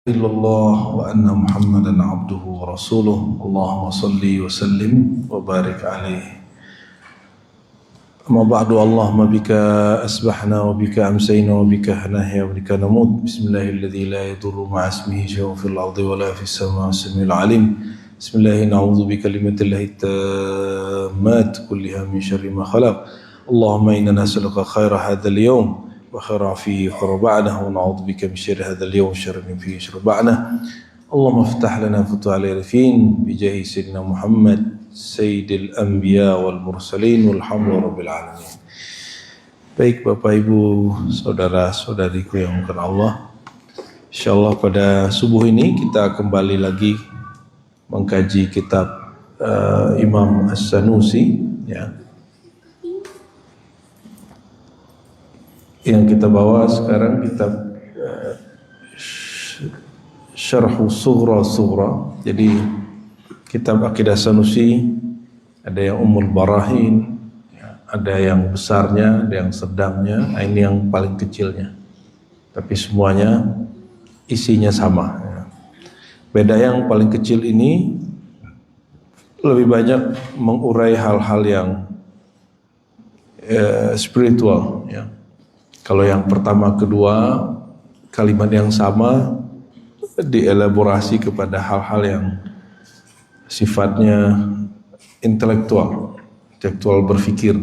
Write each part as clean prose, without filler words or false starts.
illallah wa anna Muhammadan abduhu wa rasuluh. Allahumma salli wa sallim wa barik alaihi. Amma ba'du, Allahumma bika asbahna wa bika amsayna wa bika nahya wa bika namut. Bismillahilladzi la yadurru ma'a ismihi syai'un fil ardi wa la fis samaa'i samiul alim. Bismillahi na'udzu bi kalimatillahi tammat kulliha min syarri ma khalaq. Allahumma inna nas'aluka khaira hadzal yawm وخير فيه وخير بعده ونعوذ بك من شر هذا اليوم وشر من فيه وشر بعده. اللهم افتح لنا فتوح العارفين بجاه سيدنا محمد سيد الأنبياء والمرسلين والحمد لله رب العالمين. Baik Bapak Ibu, saudara-saudariku yang dimuliakan Allah, insyaallah pada subuh ini kita kembali lagi mengkaji kitab Imam As-Sanusi, ya. Yang kita bawa sekarang kitab Syarhu Sughra. Jadi kitab Aqidah Sanusi ada yang Ummul Barahin, ada yang besarnya, ada yang sedangnya, ini yang paling kecilnya. Tapi semuanya isinya sama. Beda yang paling kecil ini lebih banyak mengurai hal-hal yang spiritual, ya. Kalau yang pertama, kedua, kalimat yang sama dielaborasi kepada hal-hal yang sifatnya intelektual berfikir.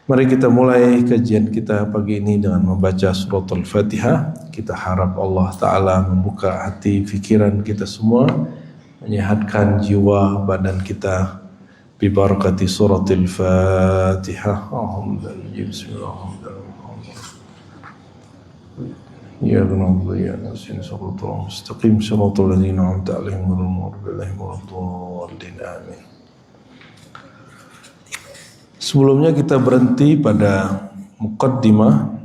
Mari kita mulai kajian kita pagi ini dengan membaca surat Al-Fatihah. Kita harap Allah Ta'ala membuka hati pikiran kita semua, menyehatkan jiwa badan kita bi barakati surat Al-Fatihah. Bismillahirrahmanirrahim. Ya Rabbana ya Nasin sallallahu mustaqim siratal ladzina an'amta 'alaihim ghairil maghdubi 'alaihim waladdallin. Amin. Sebelumnya kita berhenti pada muqaddimah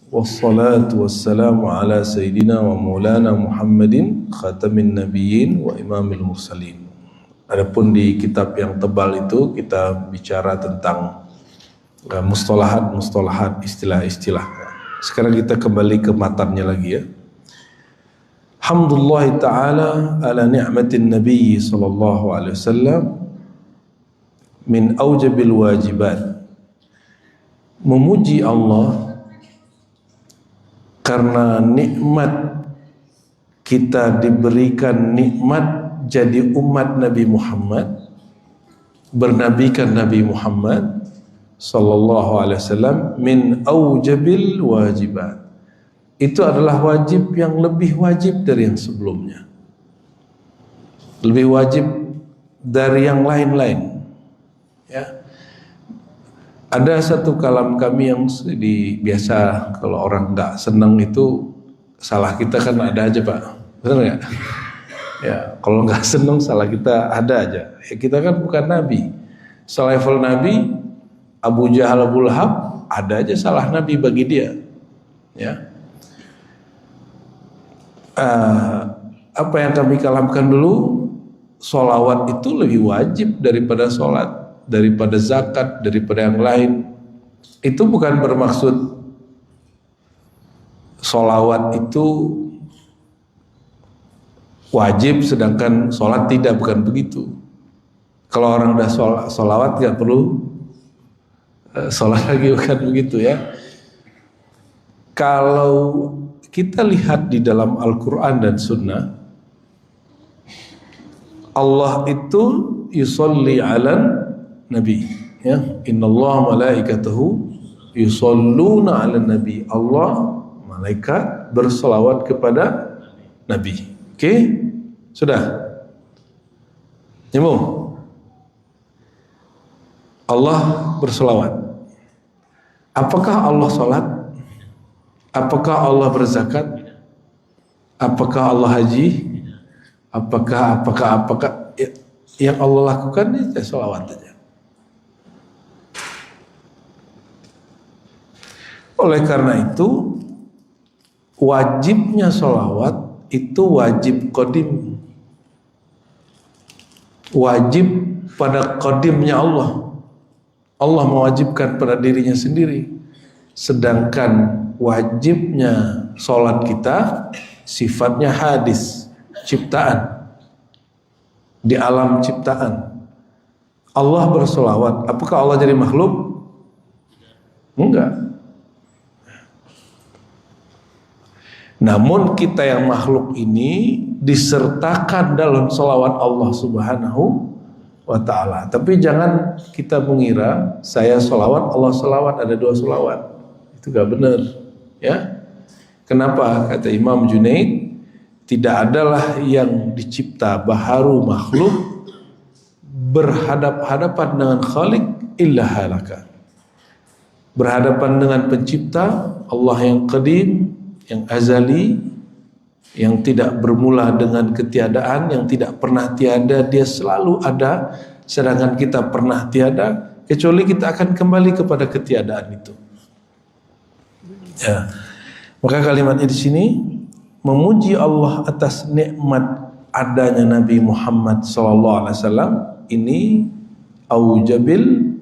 wassalatu wassalamu ala sayyidina wa maulana Muhammadin khatamin nabiyyin wa imamil mursalin. Adapun di kitab yang tebal itu kita bicara tentang mustalahat, istilah-istilah. Sekarang kita kembali ke matanya lagi, ya. Hamdulillah ta'ala ala ni'matin Nabi sallallahu alaihi wasallam min aujabil wajibat. Memuji Allah karena nikmat kita diberikan nikmat jadi umat Nabi Muhammad, bernabikan Nabi Muhammad sallallahu alaihi wasallam min aujabil wajibat. Itu adalah wajib yang lebih wajib dari yang sebelumnya, lebih wajib dari yang lain-lain, ya. Ada satu kalam kami yang biasa kalau orang nggak senang itu salah kita kan ada aja, Pak, benar nggak? Ya, kalau nggak senang salah kita ada aja. Ya, kita kan bukan nabi, selevel nabi. Abu Jahal, Abu Lahab, ada aja salah Nabi bagi dia, ya. Apa yang kami kalamkan dulu, sholawat itu lebih wajib daripada sholat, daripada zakat, daripada yang lain. Itu bukan bermaksud sholawat itu wajib sedangkan sholat tidak, bukan begitu. Kalau orang udah sholawat nggak perlu sholat lagi, bukan begitu, ya. Kalau kita lihat di dalam Al-Quran dan Sunnah, Allah itu yusolli ala Nabi, ya. Innallaha malaikatahu yusalluna ala Nabi. Allah, malaikat, bersolawat kepada Nabi. Oke? Sudah? Nyambung? Allah bersolawat. Apakah Allah sholat? Apakah Allah berzakat? Apakah Allah haji? Apakah yang Allah lakukan itu sholawat saja. Oleh karena itu, wajibnya sholawat itu wajib qadim, wajib pada qadimnya Allah. Allah mewajibkan pada dirinya sendiri. Sedangkan wajibnya sholat kita sifatnya hadis, ciptaan, di alam ciptaan. Allah bersolawat, apakah Allah jadi makhluk? Enggak. Namun kita yang makhluk ini disertakan dalam solawat Allah Subhanahu wa ta'ala. Tapi jangan kita mengira saya solawat, Allah solawat, ada dua solawat. Itu gak benar, ya. Kenapa? Kata Imam Junaid, tidak adalah yang dicipta baharu makhluk berhadap-hadapan dengan Khalik illa halaka. Berhadapan dengan pencipta Allah yang qadim, yang azali, yang tidak bermula dengan ketiadaan, yang tidak pernah tiada, dia selalu ada, sedangkan kita pernah tiada, kecuali kita akan kembali kepada ketiadaan itu. Ya. Maka kalimatnya di sini memuji Allah atas nikmat adanya Nabi Muhammad SAW ini aujabil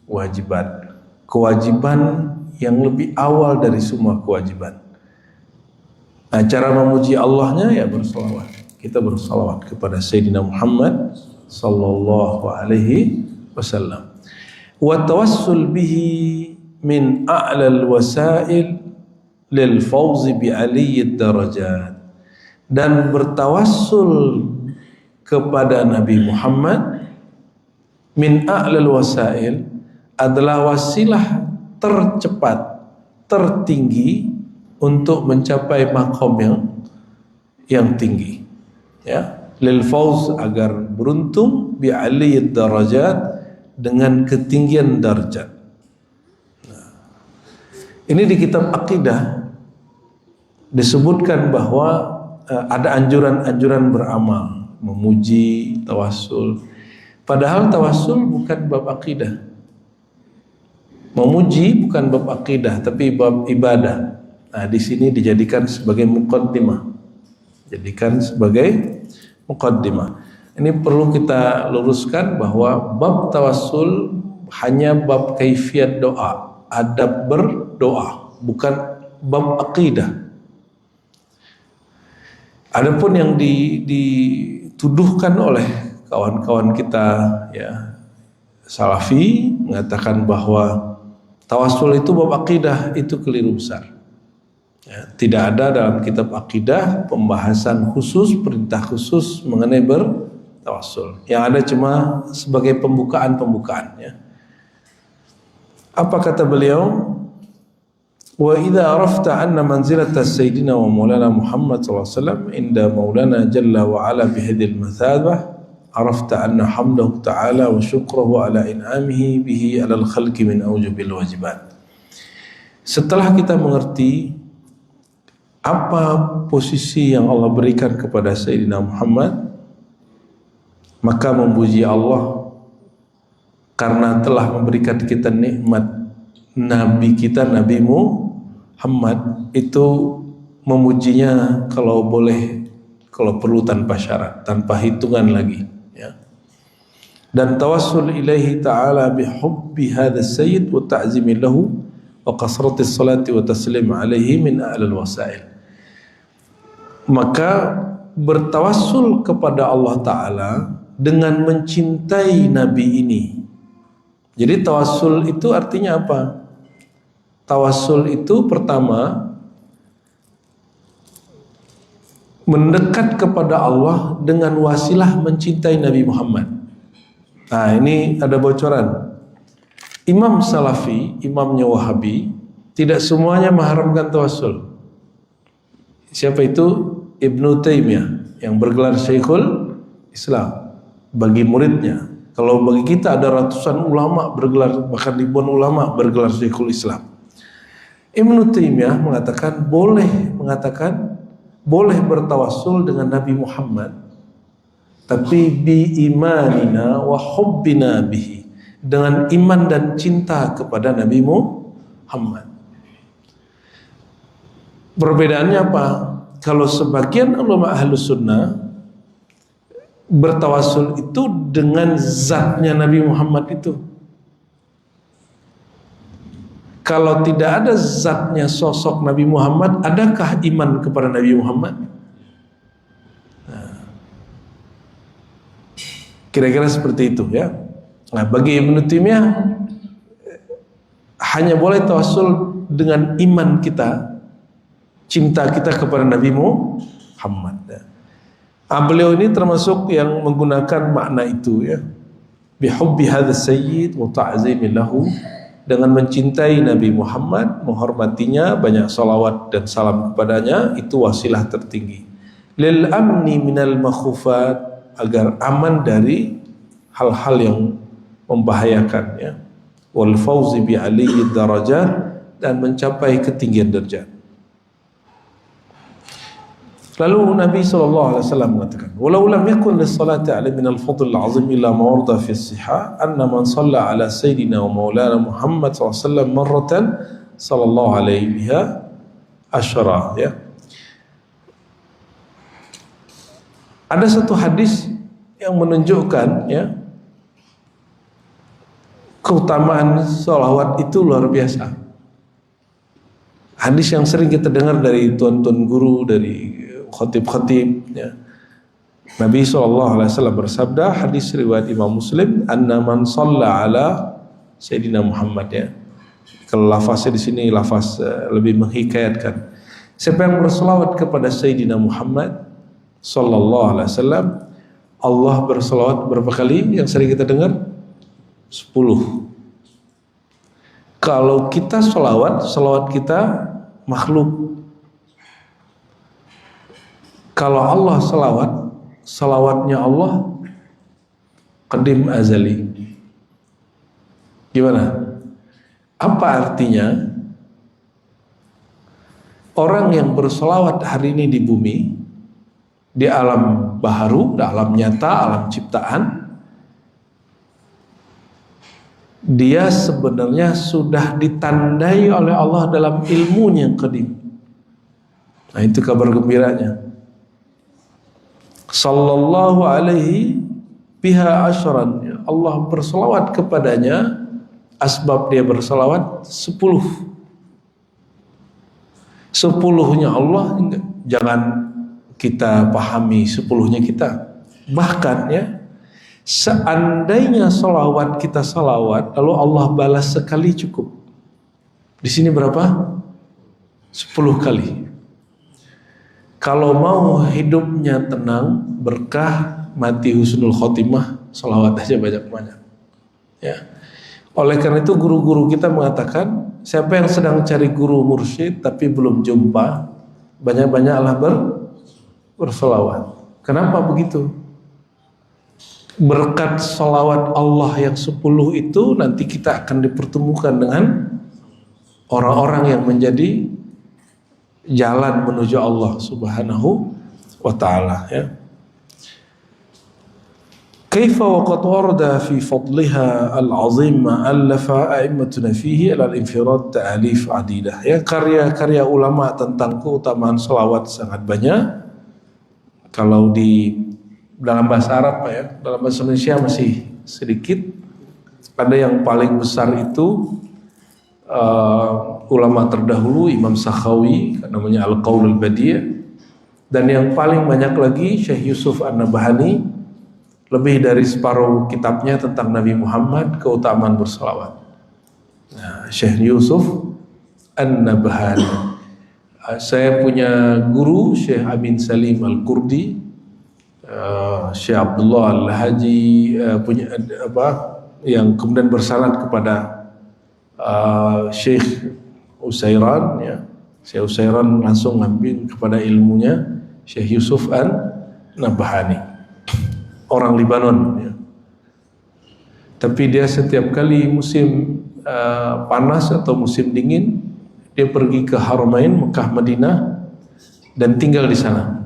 wajibat, kewajiban yang lebih awal dari semua kewajiban. Nah, cara memuji Allahnya ya bersolawat. Kita bersolawat kepada Sayyidina Muhammad sallallahu alaihi wasallam. Wa tawassul bihi min a'lal wasail lil fawzi bi aliyyid darajat. Dan bertawassul kepada Nabi Muhammad min a'lal wasail adalah wasilah tercepat, tertinggi untuk mencapai makom yang tinggi, ya, lil fauz, agar beruntung bi aliyid darajat, dengan ketinggian darjat. Nah, ini di kitab akidah disebutkan bahwa ada anjuran-anjuran beramal, memuji, tawassul. Padahal tawassul bukan bab akidah, memuji bukan bab akidah, tapi bab ibadah. Nah, di sini dijadikan sebagai muqaddimah. Jadikan sebagai muqaddimah. Ini perlu kita luruskan bahwa bab tawassul hanya bab kaifiyat doa, adab berdoa, bukan bab akidah. Adapun yang dituduhkan oleh kawan-kawan kita, ya, Salafi, mengatakan bahwa tawassul itu bab akidah, itu keliru besar. Ya, tidak ada dalam kitab akidah pembahasan khusus, perintah khusus mengenai bertawassul. Yang ada cuma sebagai pembukaan-pembukaan, ya. Apa kata beliau? Wa idza arafta anna manzilata sayyidina wa maulana Muhammad sallallahu alaihi wasallam inda maulana jalla wa ala bihadhil mathabah, arafta anna hamdahu ta'ala wa syukrahu ala in'amihi bihi ala al-khalqi min awjubil wajibat. Setelah kita mengerti apa posisi yang Allah berikan kepada Sayyidina Muhammad, maka memuji Allah karena telah memberikan kita nikmat Nabi kita, Nabi Muhammad, itu memujinya kalau boleh, kalau perlu tanpa syarat, tanpa hitungan lagi, ya. Dan tawassul ilaihi ta'ala bihubbi hadha sayyid wa ta'zimi lahu wa kasrati salati wa taslim alaihi min a'lal wasail. Maka bertawassul kepada Allah Ta'ala dengan mencintai Nabi ini. Jadi tawassul itu artinya apa? Tawassul itu pertama mendekat kepada Allah dengan wasilah mencintai Nabi Muhammad. Nah, ini ada bocoran. Imam Salafi, imamnya Wahabi, tidak semuanya mengharamkan tawassul. Siapa itu? Ibnu Taimiyah, yang bergelar Syekhul Islam bagi muridnya. Kalau bagi kita ada ratusan ulama bergelar, bahkan ribuan ulama bergelar Syekhul Islam. Ibnu Taimiyah mengatakan boleh bertawassul dengan Nabi Muhammad, tapi bi imanina wa hubbina bihi, dengan iman dan cinta kepada Nabi Muhammad. Perbedaannya apa? Kalau sebagian ulama ahlus sunnah bertawassul itu dengan zatnya Nabi Muhammad itu. Kalau tidak ada zatnya sosok Nabi Muhammad, adakah iman kepada Nabi Muhammad? Kira-kira seperti itu ya. Nah, bagi Ibnu Taimiyah hanya boleh tawassul dengan iman kita, cinta kita kepada Nabi Muhammad. Beliau ini termasuk yang menggunakan makna itu ya. Bihubbi hadzal sayyid wa ta'zimin lahu, dengan mencintai Nabi Muhammad, menghormatinya, banyak salawat dan salam kepadanya, itu wasilah tertinggi. Lil amni minal makhufat, agar aman dari hal-hal yang membahayakan ya. Wal fauzi bi aliyid darajat, dan mencapai ketinggian derajat. Lalu Nabi SAW mengatakan, walau lam yakun lis-salati ala min al-fadl al-azim illa ma warada fi as-sihah anna man shalla ala sayyidina wa maulana Muhammad SAW marratan sallallahu alaihi biha asyara ya. Ada satu hadis yang menunjukkan ya, keutamaan salawat itu luar biasa. Hadis yang sering kita dengar dari tuan-tuan guru, dari khatib-khatib ya. Nabi SAW bersabda, hadis riwayat Imam Muslim, anna man shalla ala Sayyidina Muhammad ya. Kalau lafaznya di sini lafaz lebih menghikayatkan. Siapa yang berselawat kepada Sayyidina Muhammad sallallahu alaihi wasallam, Allah berselawat berapa kali yang sering kita dengar? 10. Kalau kita selawat kita makhluk. Kalau Allah selawatnya Allah qadim azali. Gimana? Apa artinya? Orang yang berselawat hari ini di bumi, di alam baharu, di alam nyata, alam ciptaan, dia sebenarnya sudah ditandai oleh Allah dalam ilmunya yang qadim. Nah, itu kabar gembiranya. Sallallahu alaihi biha asyran, Allah berselawat kepadanya, asbab dia berselawat 10. 10-nya Allah, jangan kita pahami 10-nya kita. Bahkan ya, seandainya salawat kita salawat lalu Allah balas sekali cukup. Di sini berapa? 10 kali. Kalau mau hidupnya tenang, berkah, mati husnul khotimah, salawat aja banyak-banyak ya. Oleh karena itu guru-guru kita mengatakan, siapa yang sedang cari guru mursyid tapi belum jumpa, banyak-banyaklah berselawat. Kenapa begitu? Berkat salawat Allah yang 10 itu, nanti kita akan dipertemukan dengan orang-orang yang menjadi jalan menuju Allah Subhanahu wa ta'ala ya. Kaifa wa qad warada fi fadliha al-azim ma allafa a'immatuna fihi al-infirad ta'alif adidah ya. Karya-karya ulama tentang keutamaan salawat sangat banyak. Kalau di dalam bahasa Arab ya, dalam bahasa Indonesia masih sedikit. Ada yang paling besar itu ulama terdahulu Imam Sakhawi, namanya Al-Qaul Al-Badi', dan yang paling banyak lagi Syekh Yusuf An-Nabhani, lebih dari separuh kitabnya tentang Nabi Muhammad, keutamaan berselawat. Nah, Syekh Yusuf An-Nabhani. Saya punya guru Syekh Amin Salim Al-Kurdi, Syekh Abdullah Al-Haji, punya yang kemudian bersanad kepada Syekh Utsairan ya. Syekh Utsairan langsung ngambil kepada ilmunya Syekh Yusuf An-Nabhani, orang Libanon ya. Tapi dia setiap kali musim panas atau musim dingin, dia pergi ke Haramain Mekah Madinah dan tinggal di sana.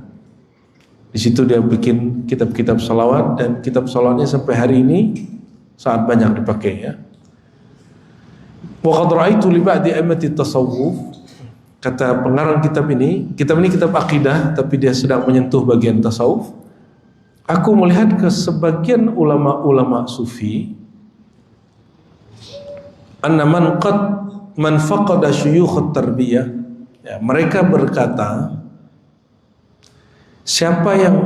Di situ dia bikin kitab-kitab salawat, dan kitab salawatnya sampai hari ini sangat banyak dipakai ya. Wa qad ra'aitu li ba'di a'immati tasawuf, kata pengarang kitab ini kitab akidah tapi dia sedang menyentuh bagian tasawuf. Aku melihat ke sebagian ulama-ulama sufi, anna man faqada syuyukh at-tarbiyah ya, mereka berkata, siapa yang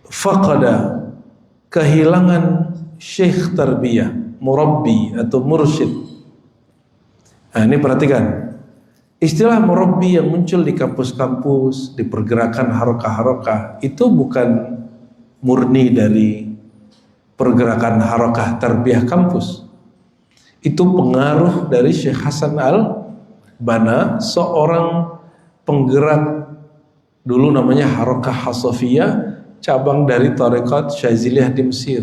faqada kehilangan syekh tarbiyah, murabbi atau mursyid. Nah, ini perhatikan. Istilah murabbi yang muncul di kampus-kampus, di pergerakan harokah-harokah, itu bukan murni dari pergerakan harokah tarbiyah kampus. Itu pengaruh dari Syekh Hasan al-Banna, seorang penggerak dulu namanya Harokah Hasofiyah, cabang dari Tarekat Syaziliyah di Mesir.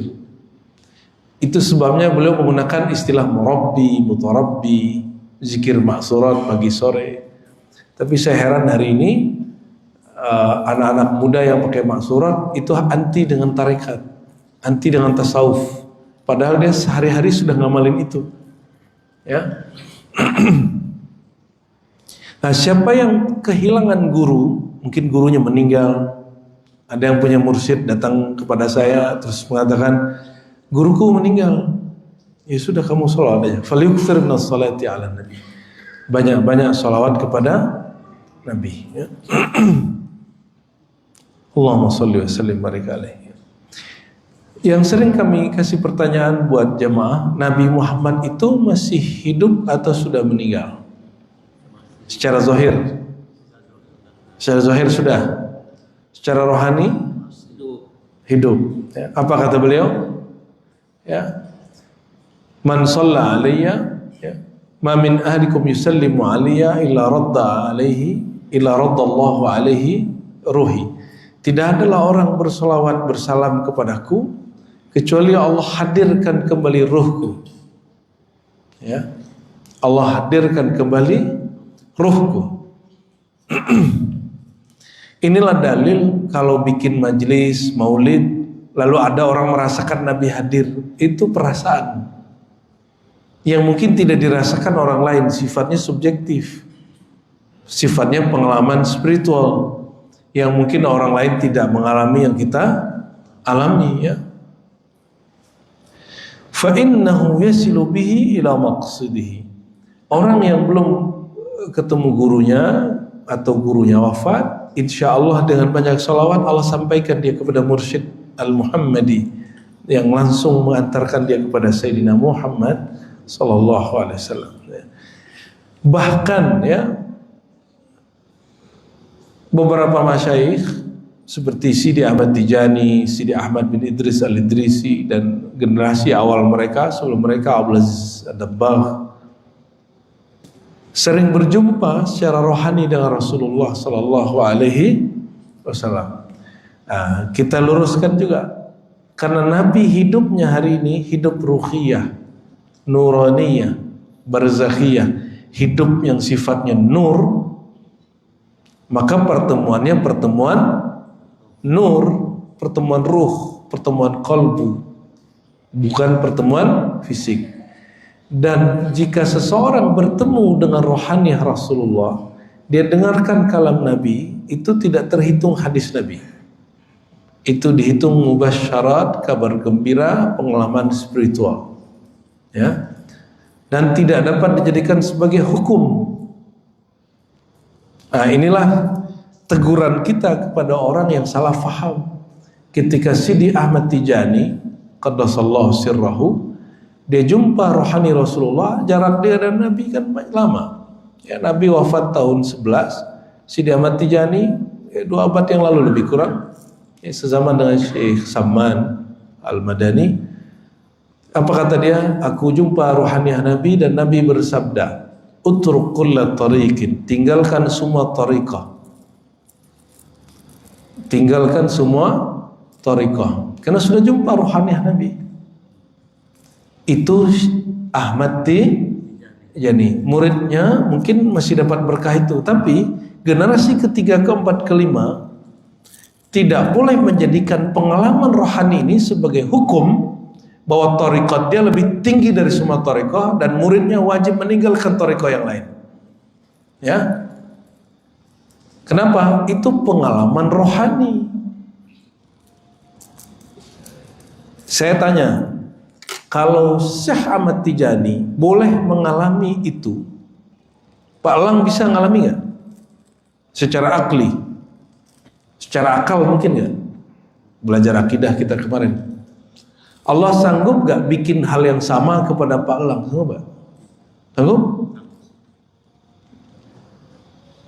Itu sebabnya beliau menggunakan istilah murabbi, mutarabbi, zikir maksurat pagi sore. Tapi saya heran hari ini anak-anak muda yang pakai maksurat itu anti dengan tarekat, anti dengan tasawuf. Padahal dia sehari-hari sudah ngamalin itu. Ya. Nah, siapa yang kehilangan guru, mungkin gurunya meninggal. Ada yang punya mursyid datang kepada saya terus mengatakan, guruku meninggal. Ya sudah, kamu sholawat aja. Falyukthir minas sholati ala nabi. Banyak-banyak sholawat kepada Nabi. Ya. Allahumma sholli wa sallim barik alaihi. Yang sering kami kasih pertanyaan buat jemaah, Nabi Muhammad itu masih hidup atau sudah meninggal? Secara zahir. Secara zahir sudah. Secara rohani hidup. Ya. Apa kata beliau? Ya. Man shalla alayya, ya, ma min ahlikum yusallimu alayya illa radda Allahu alaihi ruhi. Tidak adalah orang bersolawat bersalam kepadaku kecuali Allah hadirkan kembali ruhku. Ya. Allah hadirkan kembali ruhku. Inilah dalil kalau bikin majelis maulid lalu ada orang merasakan Nabi hadir, itu perasaan yang mungkin tidak dirasakan orang lain, sifatnya subjektif, sifatnya pengalaman spiritual yang mungkin orang lain tidak mengalami yang kita alami. Ya. Fa innahu yasilu bihi ila maqsidihi. Orang yang belum ketemu gurunya atau gurunya wafat, insya Allah dengan banyak salawat Allah sampaikan dia kepada mursyid al-Muhammadi yang langsung mengantarkan dia kepada Sayyidina Muhammad sallallahu alaihi wasallam. Bahkan ya beberapa masyayikh seperti Sidi Ahmad Tijani, Sidi Ahmad bin Idris al-Idrisi dan generasi awal mereka sebelum mereka Abdul Aziz Ad-Dabbagh sering berjumpa secara rohani dengan Rasulullah sallallahu alaihi wasallam. Nah, kita luruskan juga karena Nabi hidupnya hari ini hidup ruhiyah, nuraniyah, barzakhiyah, hidup yang sifatnya nur, maka pertemuannya pertemuan nur, pertemuan ruh, pertemuan qalbu, bukan pertemuan fisik. Dan jika seseorang bertemu dengan rohani Rasulullah, dia dengarkan kalam Nabi, itu tidak terhitung hadis Nabi. Itu dihitung mubasyarat, kabar gembira, pengalaman spiritual. Ya. Dan tidak dapat dijadikan sebagai hukum. Nah, inilah teguran kita kepada orang yang salah faham. Ketika Sidi Ahmad Tijani qaddasallahu sirrahu, dia jumpa rohani Rasulullah, jarak dia dan Nabi kan lama. Ya, Nabi wafat tahun 11, Sidi Ahmad Tijani 2 abad yang lalu lebih kurang, ya, sezaman dengan Syekh Samman Al-Madani. Apa kata dia? Aku jumpa rohani Nabi dan Nabi bersabda, utruk kulla tariqin, tinggalkan semua tariqah. Tinggalkan semua tariqah. Karena sudah jumpa rohani Nabi. Itu Ahmad Tijani, muridnya mungkin masih dapat berkah itu, tapi generasi ketiga, keempat, kelima tidak boleh menjadikan pengalaman rohani ini sebagai hukum bahwa tariqat dia lebih tinggi dari semua tariqah dan muridnya wajib meninggalkan tariqah yang lain. Ya. Kenapa? Itu pengalaman rohani. Saya tanya, kalau Syekh Ahmad Tijani boleh mengalami itu, Pak Lang bisa mengalami nggak? Secara akli, secara akal mungkin nggak? Belajar akidah kita kemarin. Allah sanggup gak bikin hal yang sama kepada Pak Elang? Sanggup gak? Sanggup?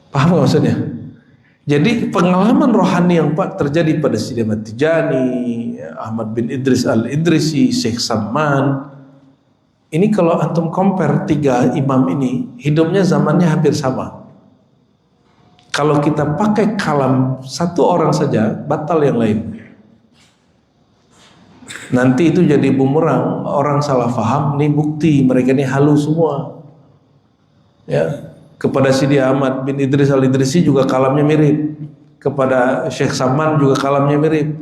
Paham gak maksudnya? Jadi pengalaman rohani yang terjadi pada Sidi Ahmad Tijani, Ahmad bin Idris Al-Idrisi, Syekh Saman, ini kalau antum compare 3 imam ini, hidupnya zamannya hampir sama. Kalau kita pakai kalam satu orang saja, batal yang lain. Nanti itu jadi bumerang, orang salah faham, ini bukti mereka ini halu semua. Ya. Kepada Sidi Ahmad bin Idris Al-Idrisi juga kalamnya mirip. Kepada Syekh Saman juga kalamnya mirip.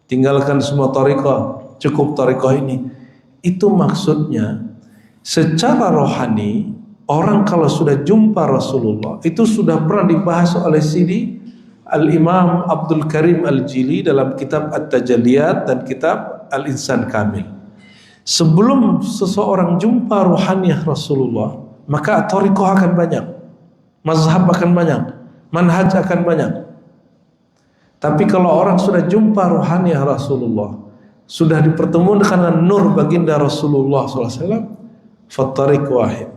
Tinggalkan semua thariqah, cukup thariqah ini. Itu maksudnya secara rohani, orang kalau sudah jumpa Rasulullah, itu sudah pernah dibahas oleh Sidi Al-Imam Abdul Karim Al-Jili dalam kitab At-Tajalliyat dan kitab Al-Insan Kamil. Sebelum seseorang jumpa rohaniah Rasulullah, maka thariqah akan banyak, mazhab akan banyak, manhaj akan banyak. Tapi kalau orang sudah jumpa rohaniah Rasulullah, sudah dipertemukan dengan nur baginda Rasulullah SAW, fattariq wahid,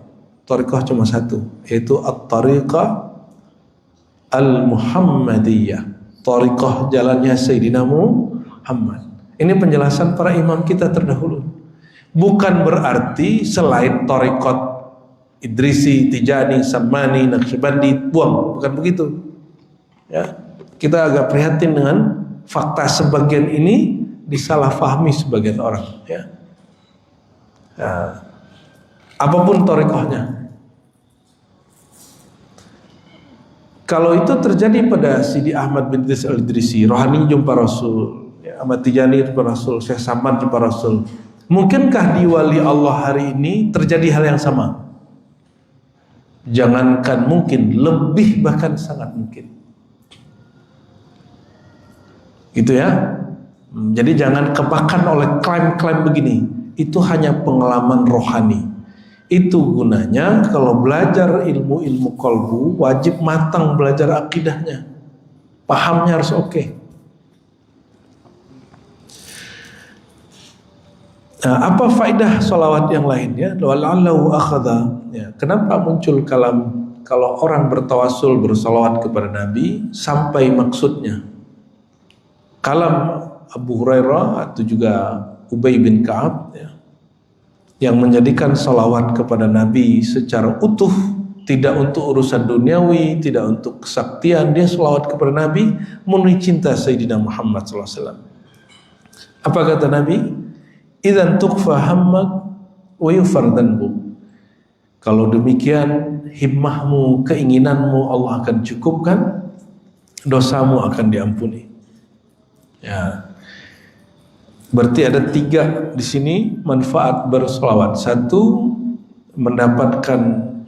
thariqah cuma satu, yaitu at-tariqah al-Muhammadiyah, thariqah jalannya Sayyidina Muhammad. Ini penjelasan para imam kita terdahulu. Bukan berarti selain thariqat Idrisi, Tijani, Samani, Naqsyabandi buang, bukan begitu. Ya, kita agak prihatin dengan fakta sebagian ini disalahfahami sebagian orang. Ya. Nah, apapun thariqahnya, kalau itu terjadi pada Sidi Ahmad bin Idris Al-Idrisi, rohani jumpa Rasul, ya, Ahmad Tijani jumpa Rasul, Syekh Samad jumpa Rasul, mungkinkah di wali Allah hari ini terjadi hal yang sama? Jangankan mungkin, lebih bahkan sangat mungkin. Gitu ya. Jadi jangan kebakan oleh klaim-klaim begini. Itu hanya pengalaman rohani. Itu gunanya kalau belajar ilmu-ilmu qalbu, wajib matang belajar akidahnya. Pahamnya harus oke. Nah, apa faedah sholawat yang lainnya? Wal'allahu akhadha. Ya, kenapa muncul kalam kalau orang bertawasul bersolawat kepada Nabi sampai maksudnya? Kalam Abu Hurairah atau juga Ubay bin Ka'ab, ya, yang menjadikan sholawat kepada Nabi secara utuh, tidak untuk urusan duniawi, tidak untuk kesaktian, dia sholawat kepada Nabi memenuhi cinta Sayyidina Muhammad SAW. Apa kata Nabi? Idzan tuqfa hammak wa yufar dhanbuk. Kalau demikian himmahmu, keinginanmu Allah akan cukupkan, dosamu akan diampuni. Ya. Berarti ada 3 di sini manfaat bersolawat. 1, mendapatkan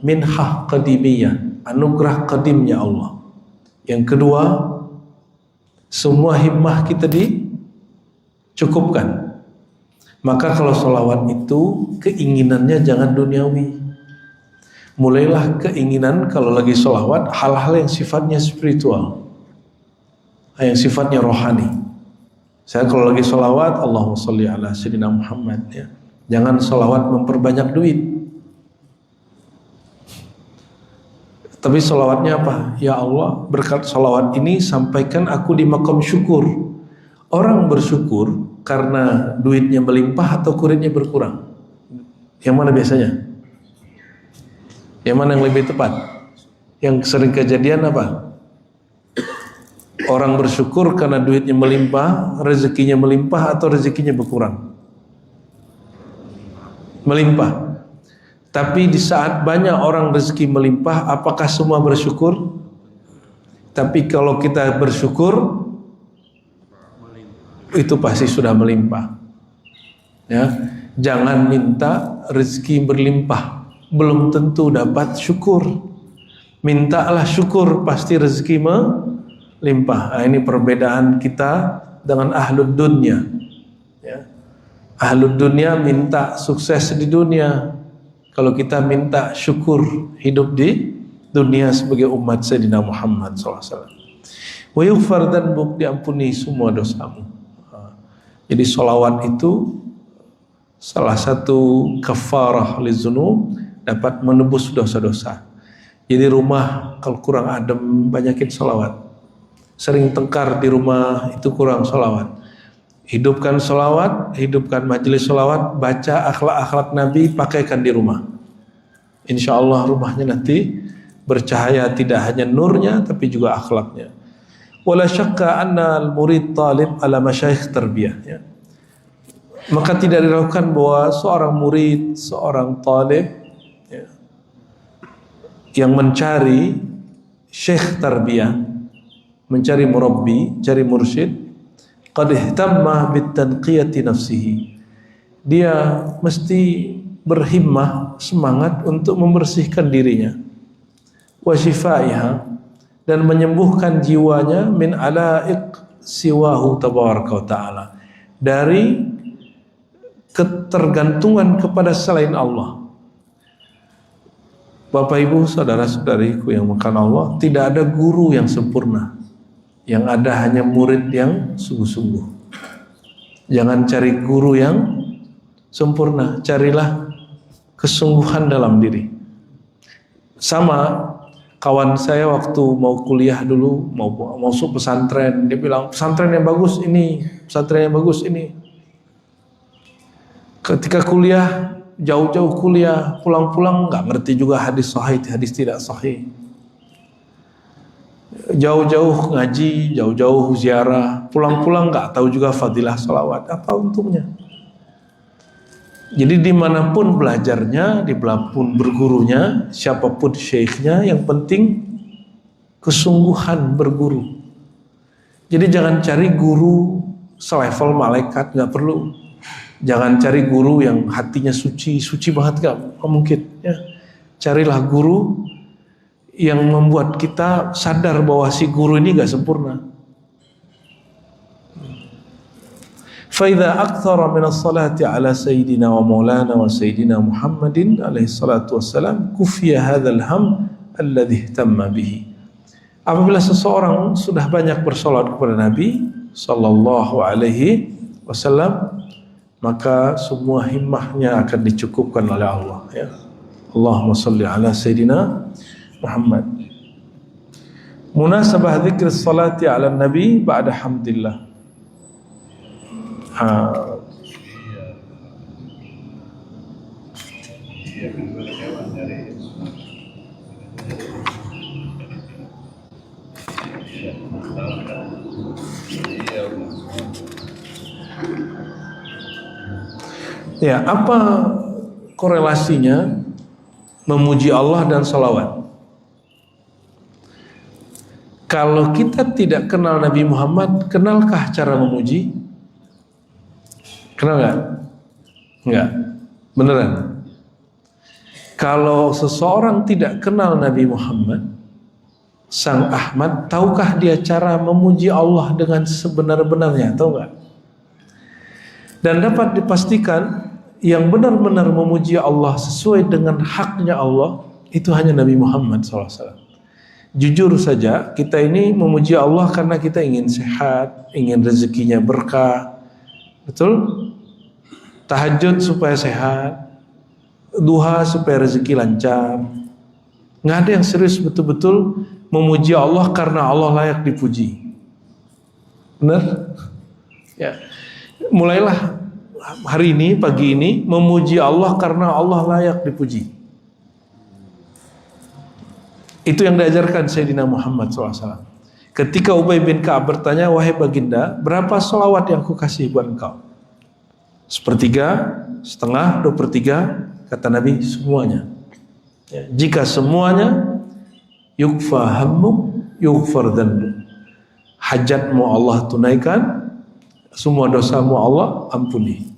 minhah qadimiyah, anugerah qadimnya Allah. Yang kedua, semua himmah kita dicukupkan. Maka kalau sholawat itu keinginannya jangan duniawi. Mulailah keinginan kalau lagi sholawat hal-hal yang sifatnya spiritual, yang sifatnya rohani. Saya kalau lagi sholawat, Allahumma sholli ala Sayyidina Muhammad, ya. Jangan sholawat memperbanyak duit. Tapi sholawatnya apa? Ya Allah, berkat sholawat ini sampaikan aku di makam syukur. Orang bersyukur karena duitnya melimpah atau kuritnya berkurang? Yang mana biasanya? Yang mana yang lebih tepat? Yang sering kejadian apa? Orang bersyukur karena duitnya melimpah, rezekinya melimpah, atau rezekinya berkurang? Melimpah. Tapi di saat banyak orang rezeki melimpah, apakah semua bersyukur? Tapi kalau kita bersyukur, itu pasti sudah melimpah. Ya, jangan minta rezeki berlimpah, belum tentu dapat syukur. Mintalah syukur, pasti rezeki melimpah. Nah, ini perbedaan kita dengan ahlud dunya. Ya. Ahlud dunya minta sukses di dunia, kalau kita minta syukur hidup di dunia sebagai umat Sayyidina Muhammad SAW. Wa yughfar dzanbuk, diampuni semua dosamu. Jadi sholawat itu Salah satu kafarah lizunub, dapat menebus dosa-dosa. Jadi rumah kalau kurang adem, banyakin sholawat. Sering tengkar di rumah, itu kurang sholawat. Hidupkan sholawat, hidupkan majelis sholawat, baca akhlak-akhlak Nabi, pakaikan di rumah. Insya Allah rumahnya nanti bercahaya, tidak hanya nurnya tapi juga akhlaknya. Wala syakka anna al-murid talib ala masyayikh tarbiyah, ya. Maka tidak diragukan bahwa seorang murid, seorang talib, ya, yang mencari syekh tarbiyah, mencari murabbi, cari mursyid, qad ihtamma bitanqiyati nafsihi. Dia mesti berhimmah, semangat untuk membersihkan dirinya, wa shifaiha, dan menyembuhkan jiwanya min alaiq siwahu tabaraka wa taala, dari ketergantungan kepada selain Allah. Bapak Ibu, saudara-saudariku yang makan Allah, tidak ada guru yang sempurna. Yang ada hanya murid yang sungguh-sungguh. Jangan cari guru yang sempurna, carilah kesungguhan dalam diri. Sama kawan saya waktu mau kuliah dulu, mau masuk pesantren, dia bilang pesantren yang bagus ini, pesantren yang bagus ini. Ketika kuliah, jauh-jauh kuliah, pulang-pulang nggak ngerti juga hadis sahih, hadis tidak sahih. Jauh-jauh ngaji, jauh-jauh ziarah, pulang-pulang nggak tahu juga fadilah salawat. Apa untungnya? Jadi dimanapun belajarnya, dimanapun bergurunya, siapapun syekhnya, yang penting kesungguhan berguru. Jadi jangan cari guru selevel malaikat, nggak perlu. Jangan cari guru yang hatinya suci banget, gak mungkin, ya. Carilah guru yang membuat kita sadar bahwa si guru ini gak sempurna. فَإِذَا أَكْثَرَ مِنَ الصَّلَاةِ عَلَى سَيِّدِنَا وَمَوْلَانَا وَسَيِّدِنَا مُحَمَّدٍ عَلَيْهِ الصَّلَاةُ وَالسَّلَامُ كُفِيَ هَذَا الْهَمْ الَّذِي اهْتَمَّ بِهِ. Apabila seseorang sudah banyak bersolat kepada Nabi sallallahu alaihi wasallam, maka semua himmahnya akan dicukupkan oleh Allah, ya. Allahumma salli ala Sayyidina Muhammad. Munasabah dzikr salati ala Nabi ba'da hamdillah. Ya, apa korelasinya memuji Allah dan salawat? Kalau kita tidak kenal Nabi Muhammad, kenalkah cara memuji? Kenal nggak? Enggak, beneran. Kalau seseorang tidak kenal Nabi Muhammad, Sang Ahmad, tahukah dia cara memuji Allah dengan sebenar-benarnya? Tahu nggak? Dan dapat dipastikan yang benar-benar memuji Allah sesuai dengan haknya Allah itu hanya Nabi Muhammad SAW. Jujur saja, kita ini memuji Allah karena kita ingin sehat, ingin rezekinya berkah, betul? Tahajud supaya sehat, duha supaya rezeki lancar. Nggak ada yang serius betul-betul memuji Allah karena Allah layak dipuji. Benar? Ya. Mulailah hari ini, pagi ini, memuji Allah karena Allah layak dipuji. Itu yang diajarkan Sayyidina Muhammad SAW. Ketika Ubay bin Ka'ab bertanya, wahai baginda, berapa sholawat yang aku kasih buat engkau? 1/3, setengah, 2/3, kata Nabi, semuanya. Ya, jika semuanya, yukfa hammuk, yukfar dhanbuk. Hajatmu Allah tunaikan, semua dosamu Allah ampuni.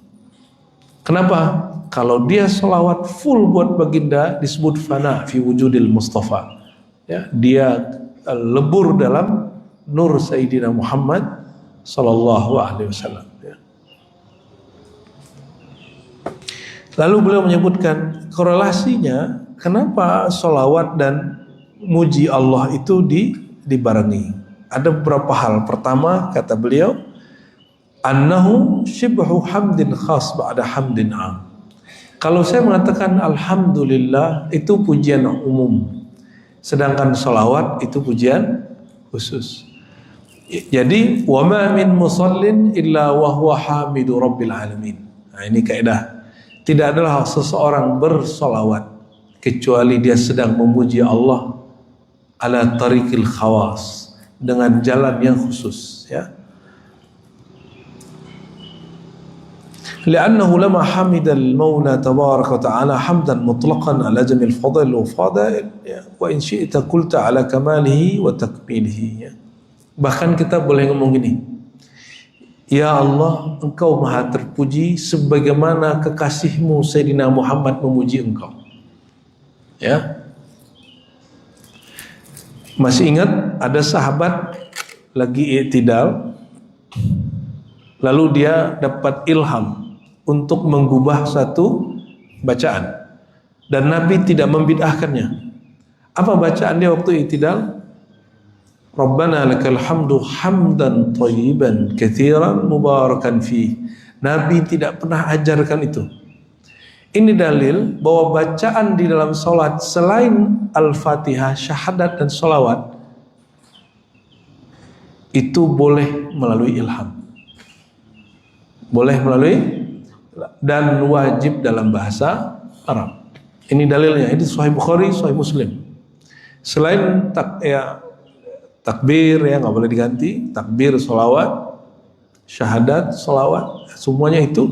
Kenapa? Kalau dia sholawat full buat baginda, disebut fana fi wujudil Mustafa. Ya, dia lebur dalam nur Sayyidina Muhammad sallallahu alaihi wasallam. Ya. Lalu beliau menyebutkan korelasinya, kenapa sholawat dan muji Allah itu dibarengi. Ada beberapa hal. Pertama, kata beliau, annahu shibhu hamdin khas ba'da hamdin am. Kalau saya mengatakan alhamdulillah itu pujian umum, sedangkan salawat itu pujian khusus. Jadi wa ma min musallin illa wa huwa hamidu rabbil alamin. Nah, ini kaidah. Tidak adalah seseorang bersolawat kecuali dia sedang memuji Allah ala tariqil khawas, dengan jalan yang khusus, ya. لأنه لما حمد المولى تبارك وتعالى حمدا مطلقا على جميع الفضل والفضائل وإن شئت قلت على كماله وتكميله. Bahkan kita boleh ngomong gini, ya Allah, engkau maha terpuji sebagaimana kekasihmu Sayyidina Muhammad memuji engkau. Ya, masih ingat ada sahabat lagi i'tidal, lalu dia dapat ilham untuk mengubah satu bacaan dan Nabi tidak membid'ahkannya. Apa bacaan dia waktu i'tidal? Rabbana lakal hamdu hamdan thayyiban katsiran mubarakan fi. Nabi tidak pernah ajarkan itu. Ini dalil bahwa bacaan di dalam salat selain Al-Fatihah, syahadat dan salawat itu boleh melalui ilham. Boleh melalui dan wajib dalam bahasa Arab. Ini dalilnya. Ini Sahih Bukhari, Sahih Muslim. Selain takbir, ya nggak boleh diganti. Takbir, salawat, syahadat, salawat, semuanya itu.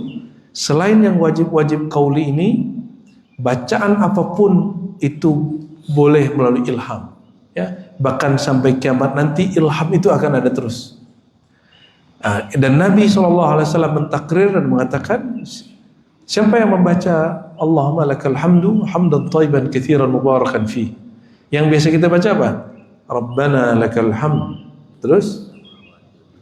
Selain yang wajib-wajib qauli ini, bacaan apapun itu boleh melalui ilham. Ya, bahkan sampai kiamat nanti ilham itu akan ada terus. Dan Nabi SAW mentakrir dan mengatakan, siapa yang membaca Allahumma lakal hamdu hamdan thayyiban katsiran mubarakan fi, yang biasa kita baca apa? Rabbana lakal hamd, terus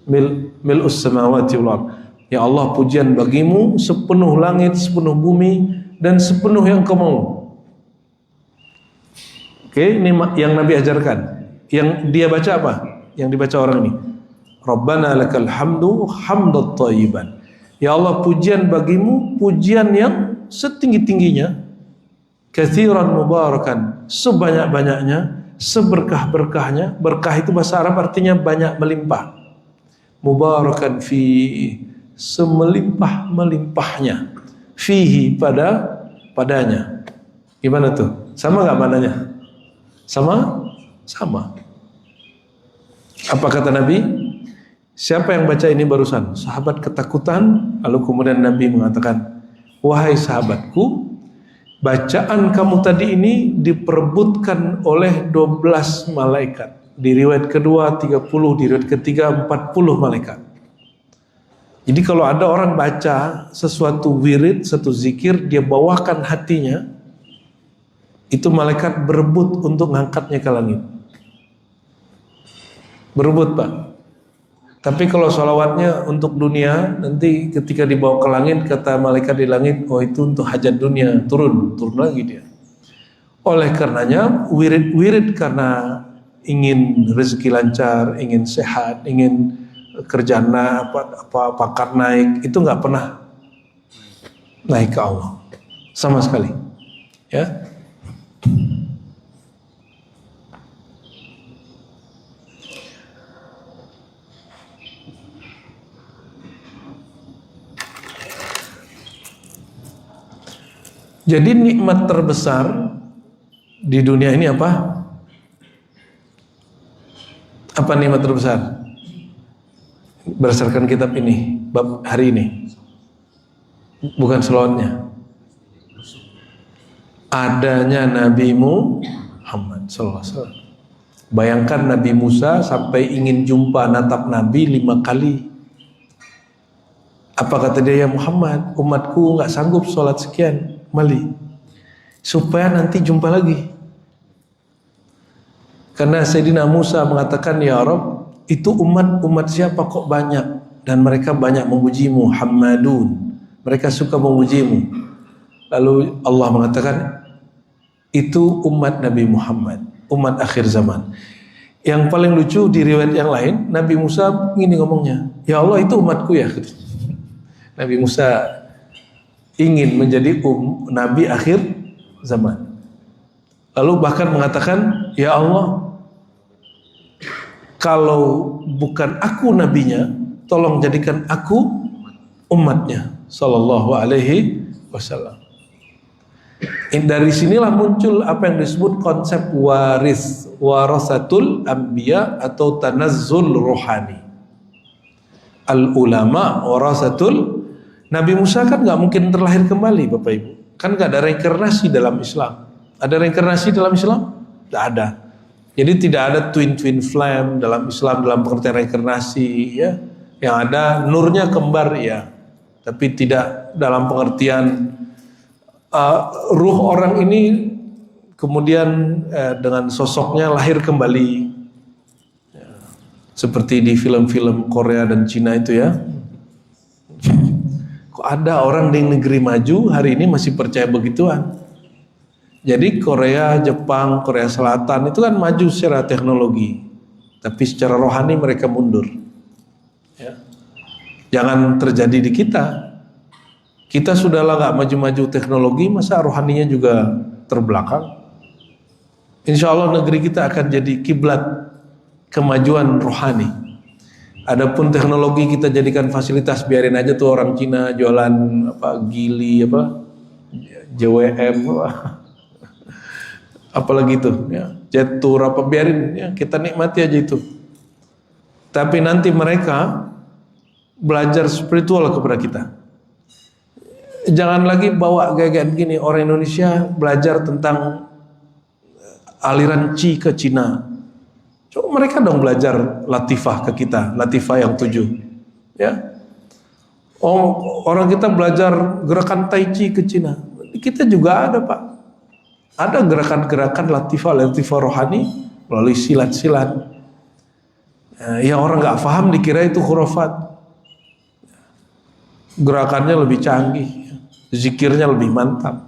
mil'us samawati wal ardh, ya Allah, pujian bagimu sepenuh langit, sepenuh bumi dan sepenuh yang kau mau. Oke, ini yang Nabi ajarkan. Yang dia baca apa? Yang dibaca orang ini, Rabbana lakal hamdu hamdan thayyiban. Ya Allah, pujian bagimu, pujian yang setinggi-tingginya, katsiran mubarakan, sebanyak-banyaknya, seberkah-berkahnya. Berkah itu bahasa Arab artinya banyak melimpah. Mubarakan fi, semelimpah-melimpahnya. Fihi, padanya. Gimana tuh? Sama nggak mananya? Sama? Sama. Apa kata Nabi? Siapa yang baca ini barusan? Sahabat ketakutan, lalu kemudian Nabi mengatakan, wahai sahabatku, bacaan kamu tadi ini diperebutkan oleh 12 malaikat. Di riwayat kedua 30, di riwayat ketiga 40 malaikat. Jadi kalau ada orang baca sesuatu wirid, satu zikir, dia bawakan hatinya, itu malaikat berebut untuk mengangkatnya ke langit. Berebut, Pak. Tapi kalau sholawatnya untuk dunia, nanti ketika dibawa ke langit, kata malaikat di langit, oh itu untuk hajat dunia, turun lagi dia. Oleh karenanya, wirid karena ingin rezeki lancar, ingin sehat, ingin kerjaan pangkat naik, itu nggak pernah naik ke Allah sama sekali. Ya. Jadi nikmat terbesar di dunia ini apa? Apa nikmat terbesar? Berdasarkan kitab ini, bab hari ini. Bukan selawatnya. Adanya Nabi Muhammad sallallahu alaihi wasallam. Bayangkan Nabi Musa sampai ingin jumpa natap Nabi 5 kali. Apa kata dia? Ya Muhammad, umatku nggak sanggup sholat sekian kembali, supaya nanti jumpa lagi. Karena Sayyidina Musa mengatakan, ya Rabb, itu umat siapa kok banyak, dan mereka banyak memujimu, Hammadun, mereka suka memujimu. Lalu Allah mengatakan, itu umat Nabi Muhammad, umat akhir zaman. Yang paling lucu di riwayat yang lain, Nabi Musa gini ngomongnya, ya Allah itu umatku ya. Nabi Musa ingin menjadi Nabi akhir zaman. Lalu bahkan mengatakan, ya Allah, kalau bukan aku nabinya, tolong jadikan aku umatnya, sallallahu alaihi wasallam. Dari sinilah muncul apa yang disebut konsep warasatul anbiya atau tanazzul rohani. Al ulama warasatul. Nabi Musa kan nggak mungkin terlahir kembali, Bapak Ibu. Kan nggak ada reinkarnasi dalam Islam. Ada reinkarnasi dalam Islam? Tidak ada. Jadi tidak ada twin flame dalam Islam dalam pengertian reinkarnasi, ya. Yang ada nurnya kembar, ya. Tapi tidak dalam pengertian ruh orang ini kemudian dengan sosoknya lahir kembali, ya. Seperti di film-film Korea dan Cina itu, ya. Kok ada orang di negeri maju hari ini masih percaya begituan? Jadi Korea, Jepang, Korea Selatan itu kan maju secara teknologi, tapi secara rohani mereka mundur. Ya. Jangan terjadi di kita. Kita sudahlah nggak maju-maju teknologi, masa rohaninya juga terbelakang? Insya Allah negeri kita akan jadi kiblat kemajuan rohani. Adapun teknologi kita jadikan fasilitas, biarin aja tuh orang Cina jualan gili JWM apalagi tuh, ya, jet tour biarin, ya, kita nikmati aja itu. Tapi nanti mereka belajar spiritual kepada kita. Jangan lagi bawa gaya-gaya gini, orang Indonesia belajar tentang aliran Qi ke Cina. Coba mereka dong belajar latifah ke kita, latifah yang 7, ya. Orang kita belajar gerakan Tai Chi ke Cina. Kita juga ada, Pak. Ada gerakan-gerakan latifah rohani melalui silat-silat. Yang orang nggak paham dikira itu khurafat. Gerakannya lebih canggih, zikirnya lebih mantap.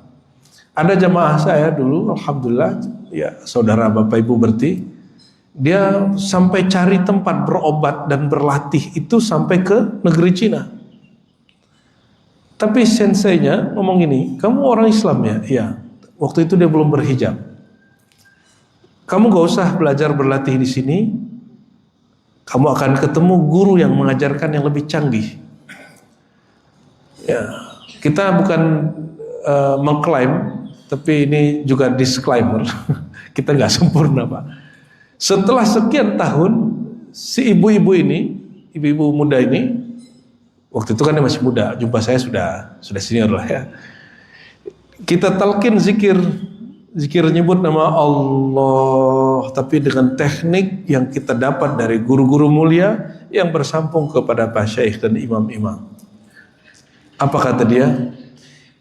Ada jamaah saya dulu, alhamdulillah, ya saudara Bapak Ibu berarti, dia sampai cari tempat berobat dan berlatih itu sampai ke negeri Cina. Tapi senseinya ngomong gini, kamu orang Islam ya? Iya. Waktu itu dia belum berhijab. Kamu gak usah belajar berlatih di sini. Kamu akan ketemu guru yang mengajarkan yang lebih canggih. Ya, kita bukan mengklaim, tapi ini juga disclaimer. Kita nggak sempurna, Pak. Setelah sekian tahun, si ibu-ibu ini, ibu-ibu muda ini, waktu itu kan dia masih muda, jumpa saya sudah senior lah, ya. Kita talkin zikir nyebut nama Allah, tapi dengan teknik yang kita dapat dari guru-guru mulia yang bersambung kepada para syaikh dan imam-imam. Apa kata dia?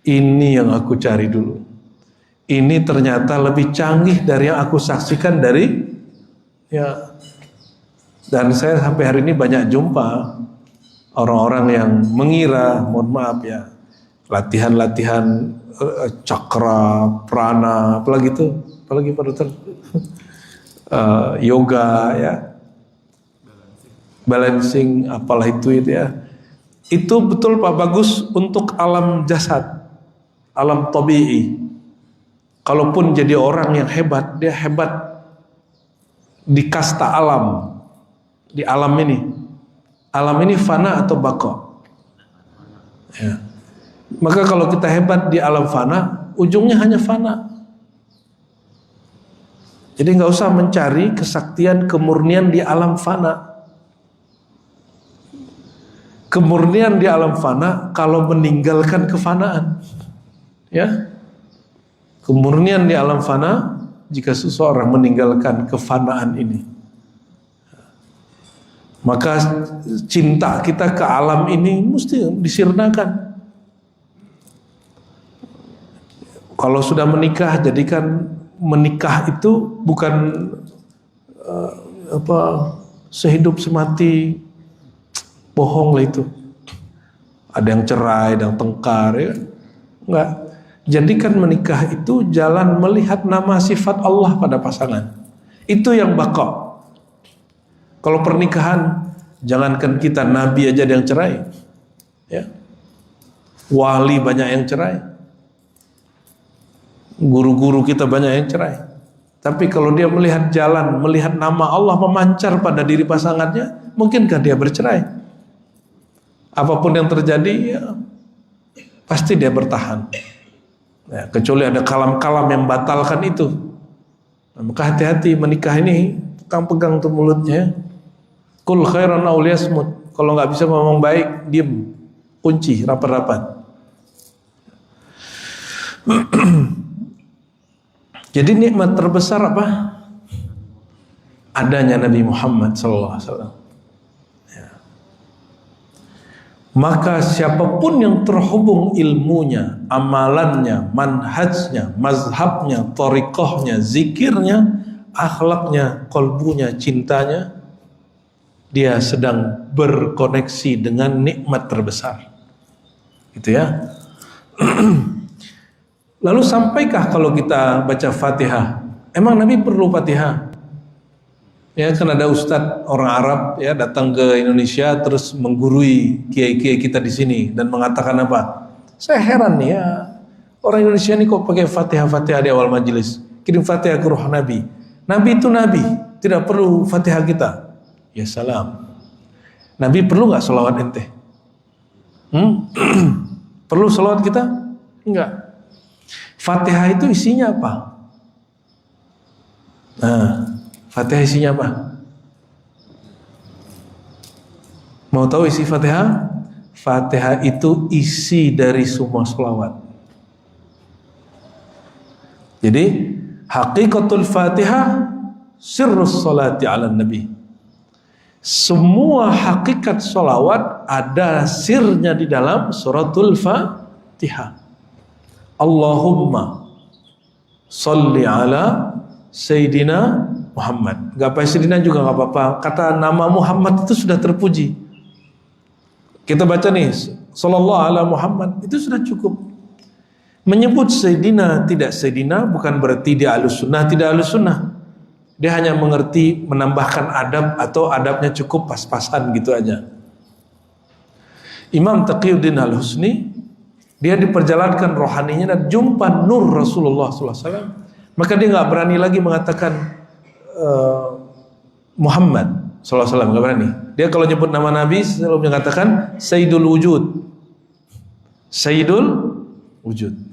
Ini yang aku cari dulu. Ini ternyata lebih canggih dari yang aku saksikan dari, ya. Dan saya sampai hari ini banyak jumpa orang-orang yang mengira, mohon maaf ya, latihan-latihan cakra, prana, apalagi pada yoga, ya, balancing, apalah itu ya. Itu betul Pak, bagus untuk alam jasad, alam tabi'i. Kalaupun jadi orang yang hebat, dia hebat di kasta alam, di alam ini. Alam ini fana atau baqa? Ya. Maka kalau kita hebat di alam fana, ujungnya hanya fana. Jadi nggak usah mencari kesaktian, kemurnian di alam fana. Kemurnian di alam fana kalau meninggalkan kefanaan, ya. Kemurnian di alam fana jika seseorang meninggalkan kefanaan ini. Maka cinta kita ke alam ini mesti disirnakan. Kalau sudah menikah, jadikan menikah itu bukan sehidup semati, bohong lah itu. Ada yang cerai, ada yang tengkar, ya. Enggak. Jadikan menikah itu jalan melihat nama sifat Allah pada pasangan. Itu yang baqa. Kalau pernikahan, jangankan kita, Nabi aja ada yang cerai, ya. Wali banyak yang cerai, guru-guru kita banyak yang cerai. Tapi kalau dia melihat jalan, melihat nama Allah memancar pada diri pasangannya, mungkinkah dia bercerai? Apapun yang terjadi, ya, pasti dia bertahan. Ya, kecuali ada kalam-kalam yang batalkan itu. Nah, maka hati-hati menikah ini, pegang-pegang tuh mulutnya. Kul khairan aw liyasmut. Kalau nggak bisa ngomong baik, diem, kunci rapat-rapat. Jadi nikmat terbesar apa? Adanya Nabi Muhammad SAW. Ya. Maka siapapun yang terhubung ilmunya, amalannya, manhajnya, mazhabnya, thariqahnya, zikirnya, akhlaknya, kolbunya, cintanya, dia sedang berkoneksi dengan nikmat terbesar. Gitu ya. Lalu sampaikah kalau kita baca Fatihah? Emang Nabi perlu Fatihah? Ya, kan ada ustadz orang Arab ya datang ke Indonesia terus menggurui kiai-kiai kita di sini dan mengatakan apa? Saya heran nih ya, orang Indonesia ini kok pakai Fatihah di awal majelis. Kirim Fatihah ke ruh Nabi. Nabi itu Nabi, tidak perlu Fatihah kita. Ya salam. Nabi perlu nggak sholawat ente? Perlu sholawat kita? Enggak. Fatihah itu isinya apa? Nah, Fatihah isinya apa? Mau tahu isi Fatihah? Fatihah itu isi dari semua sholawat. Jadi hakikatul Fatihah sirrus salati ala Nabi. Semua hakikat sholawat ada sirnya di dalam suratul Fatihah. Allahumma salli ala Sayyidina Muhammad. Gak pakai Sayyidina juga gak apa-apa. Kata nama Muhammad itu sudah terpuji. Kita baca nih sallallahu ala Muhammad, itu sudah cukup. Menyebut Sayyidina tidak Sayyidina bukan berarti dia ahlus sunnah tidak ahlus sunnah. Dia hanya mengerti menambahkan adab atau adabnya cukup pas-pasan gitu aja. Imam Taqiyuddin Al-Husni, dia diperjalankan rohaninya dan jumpa nur Rasulullah SAW. Maka dia nggak berani lagi mengatakan Muhammad SAW, nggak berani. Dia kalau nyebut nama Nabi selalu mengatakan Sayyidul Wujud, Sayyidul Wujud.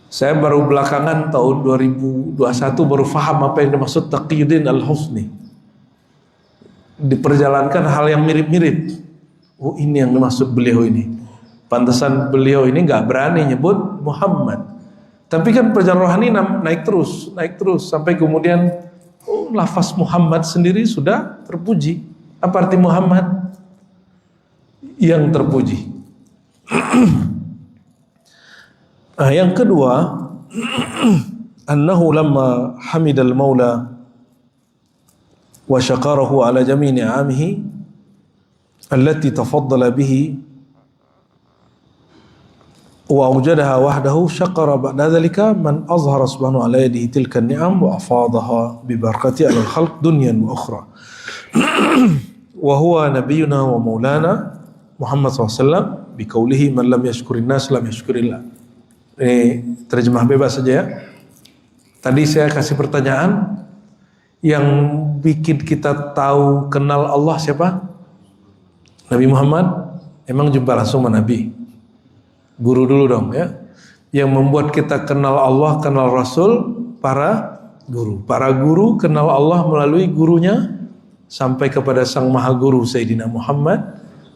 Saya baru belakangan tahun 2021 baru faham apa yang dimaksud Taqiyuddin Al-Husni. Diperjalankan hal yang mirip-mirip. Oh, ini yang dimaksud beliau ini. Pantesan beliau ini nggak berani nyebut Muhammad. Tapi kan perjalanan rohani naik terus sampai kemudian lafaz Muhammad sendiri sudah terpuji. Apa arti Muhammad? Yang terpuji. Yang kedua, annahu lamma hamidal maula wa syakarahu ala jami' ni'amihi allati tafaddala bihi wa awjadaha wahdahu syakara ba'da dhalika man azhara subhanahu ala yadihi tilka ni'am wa afadaha bi barakati ala al-khalq dunyan wa ukhra wa huwa nabiyyuna wa maulana Muhammad SAW bi qawlihi man lam yashkurin nas lam yashkurillah. Ini terjemah bebas saja ya. Tadi saya kasih pertanyaan, yang bikin kita tahu kenal Allah siapa? Nabi Muhammad. Emang jumpa langsung sama Nabi? Guru dulu dong ya. Yang membuat kita kenal Allah, kenal Rasul, para guru. Para guru kenal Allah melalui gurunya sampai kepada sang maha guru Sayyidina Muhammad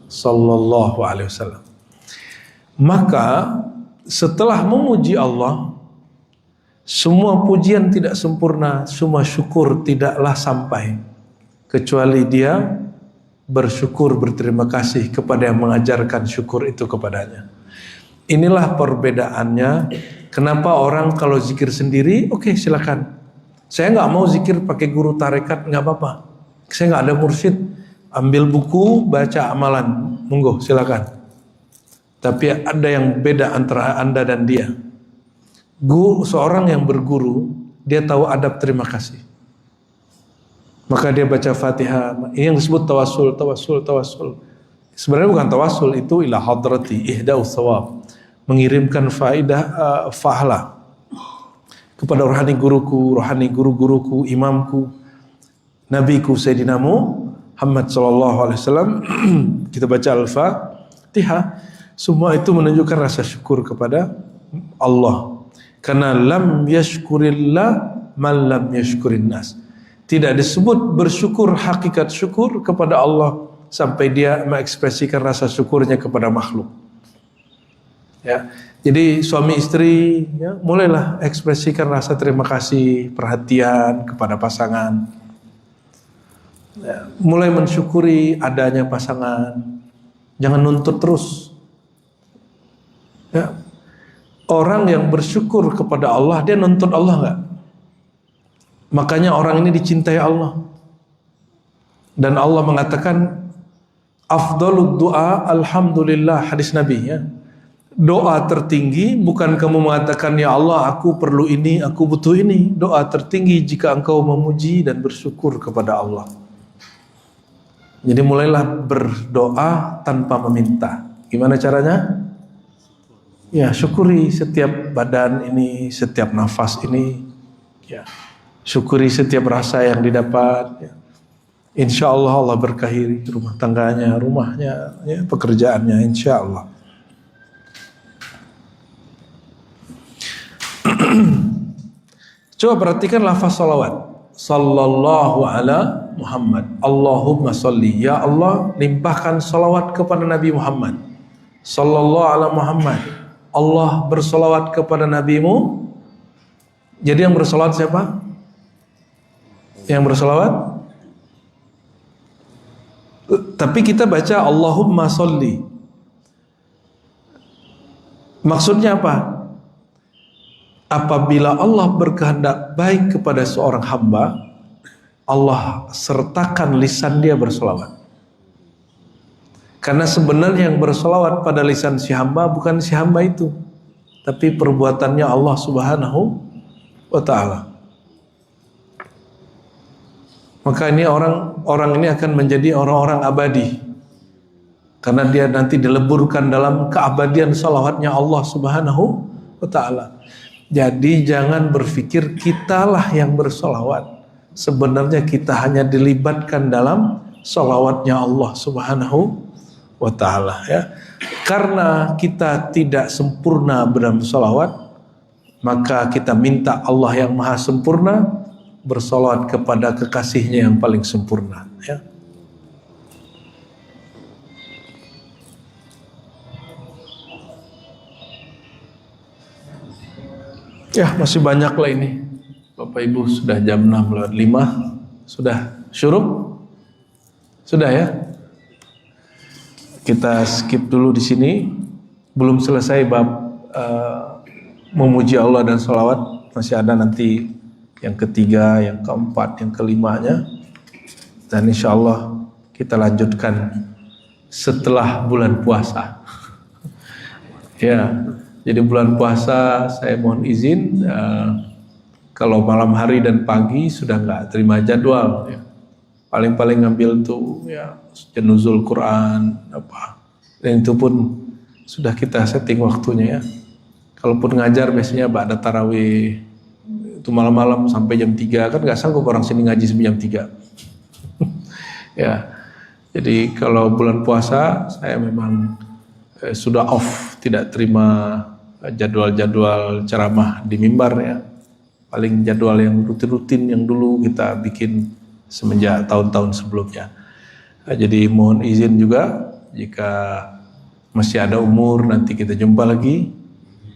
sallallahu alaihi wasallam. Maka setelah memuji Allah, semua pujian tidak sempurna, semua syukur tidaklah sampai kecuali dia bersyukur, berterima kasih kepada yang mengajarkan syukur itu kepadanya. Inilah perbedaannya. Kenapa orang kalau zikir sendiri, oke, silakan. Saya nggak mau zikir pakai guru tarekat, nggak apa-apa. Saya nggak ada mursyid, ambil buku, baca amalan, monggo silakan. Tapi ada yang beda antara Anda dan dia. Seorang yang berguru, dia tahu adab terima kasih. Maka dia baca Fatihah. Ini yang disebut tawasul. Sebenarnya bukan tawasul, itu ila hadrati ihdaus thawab, mengirimkan fahala kepada rohani guru-guruku, imamku, nabiku Sayyidina Muhammad sallallahu alaihi wasallam. Kita baca Al-Fatihah. Semua itu menunjukkan rasa syukur kepada Allah. Karena lam yashkurillah man lam yashkurin nas. Tidak disebut bersyukur, hakikat syukur kepada Allah sampai dia mengekspresikan rasa syukurnya kepada makhluk. Ya, jadi suami istri, ya, mulailah ekspresikan rasa terima kasih, perhatian kepada pasangan. Ya, mulai mensyukuri adanya pasangan. Jangan nuntut terus. Ya, orang yang bersyukur kepada Allah, dia nuntut Allah enggak? Makanya orang ini dicintai Allah. Dan Allah mengatakan afdhalud du'a alhamdulillah, hadis Nabi, ya. Doa tertinggi bukan kamu mengatakan ya Allah aku perlu ini, aku butuh ini. Doa tertinggi jika engkau memuji dan bersyukur kepada Allah. Jadi mulailah berdoa tanpa meminta. Gimana caranya? Ya, syukuri setiap badan ini, setiap nafas ini, ya. Syukuri setiap rasa yang didapat, ya. Insya Allah Allah berkahi rumah tangganya, rumahnya, ya, pekerjaannya, insya Allah. Coba perhatikan lafaz salawat. Sallallahu ala Muhammad. Allahumma salli. Ya Allah, limpahkan salawat kepada Nabi Muhammad. Sallallahu ala Muhammad. Allah bersalawat kepada Nabimu. Jadi yang bersalawat siapa? Yang bersalawat? Tapi kita baca Allahumma salli. Maksudnya apa? Apabila Allah berkehendak baik kepada seorang hamba, Allah sertakan lisan dia bersolawat. Karena sebenarnya yang bersolawat pada lisan si hamba bukan si hamba itu, tapi perbuatannya Allah Subhanahu wa ta'ala. Maka ini orang ini akan menjadi orang-orang abadi, karena dia nanti dileburkan dalam keabadian salawatnya Allah Subhanahu wa ta'ala. Jadi jangan berpikir kitalah yang bersolawat. Sebenarnya kita hanya dilibatkan dalam salawatnya Allah Subhanahu wa ta'ala, ya. Karena kita tidak sempurna dalam salawat, maka kita minta Allah yang maha sempurna bersolawat kepada kekasihnya yang paling sempurna, ya. Ya, masih banyak lah ini. Bapak Ibu, sudah jam 6:05. Sudah syuruk? Sudah, ya? Kita skip dulu di sini. Belum selesai bab memuji Allah dan sholawat. Masih ada nanti yang ketiga, yang keempat, yang kelimanya. Dan insya Allah kita lanjutkan setelah bulan puasa. Ya. Jadi bulan puasa saya mohon izin, kalau malam hari dan pagi sudah nggak terima jadwal, ya. Paling-paling ngambil tuh ya nuzul Quran apa, dan itu pun sudah kita setting waktunya, ya. Kalaupun ngajar biasanya ba'da tarawih itu malam-malam sampai jam 3, kan nggak sanggup orang sini ngaji sampai jam 3. Ya, jadi kalau bulan puasa saya memang sudah off, tidak terima jadwal-jadwal ceramah di mimbar, ya. Paling jadwal yang rutin-rutin yang dulu kita bikin semenjak tahun-tahun sebelumnya. Jadi mohon izin juga, jika masih ada umur nanti kita jumpa lagi.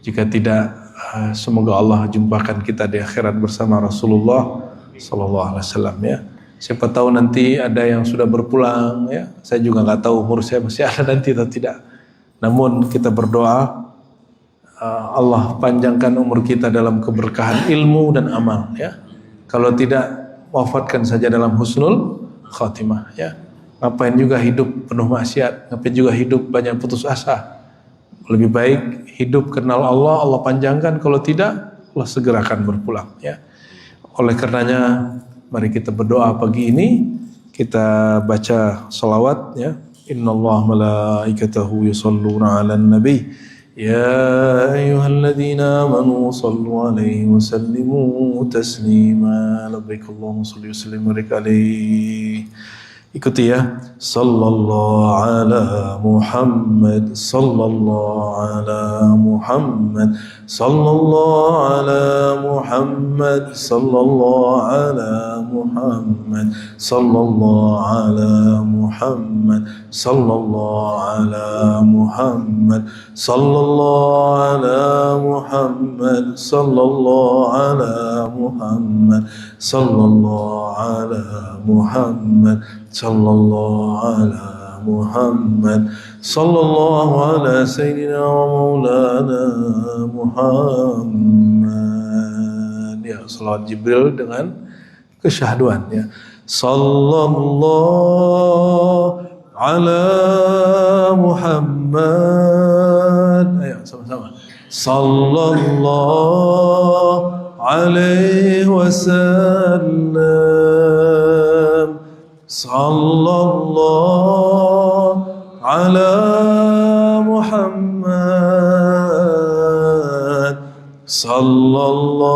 Jika tidak, semoga Allah jumpakan kita di akhirat bersama Rasulullah sallallahu alaihi wasallam, ya. Siapa tahu nanti ada yang sudah berpulang, ya. Saya juga nggak tahu umur saya masih ada nanti atau tidak. Namun kita berdoa Allah panjangkan umur kita dalam keberkahan ilmu dan amal, ya. Kalau tidak, wafatkan saja dalam husnul khatimah, ya. Ngapain juga hidup penuh maksiat, ngapain juga hidup banyak putus asa. Lebih baik hidup kenal Allah, Allah panjangkan. Kalau tidak, Allah segera akan berpulang, ya. Oleh karenanya Mari kita berdoa pagi ini. Kita baca salawat ya. Innallaha malaikatahu yusholluna 'alan nabi. Ya ayyuhalladzina amanu shallu 'alaihi wa sallimu taslima. Labbaik Allahumma shalli wa sallim barik alaihi. Ikuti ya. Sallallahu ala Muhammad, sallallahu ala Muhammad, sallallahu ala Muhammad, sallallahu ala Muhammad, sallallahu ala Muhammad, sallallahu ala Muhammad, sallallahu ala Muhammad, sallallahu ala Muhammad, sallallahu ala Muhammad, sallallahu ala Muhammad, sallallahu ala Sayyidina wa Maulana Muhammad. Ya, salawat Jibril dengan kesyahduan ya. Sallallahu ala Muhammad. Ayo sama-sama. Sallallahu alaihi wasallam. Sallallahu ala Muhammad, sallallahu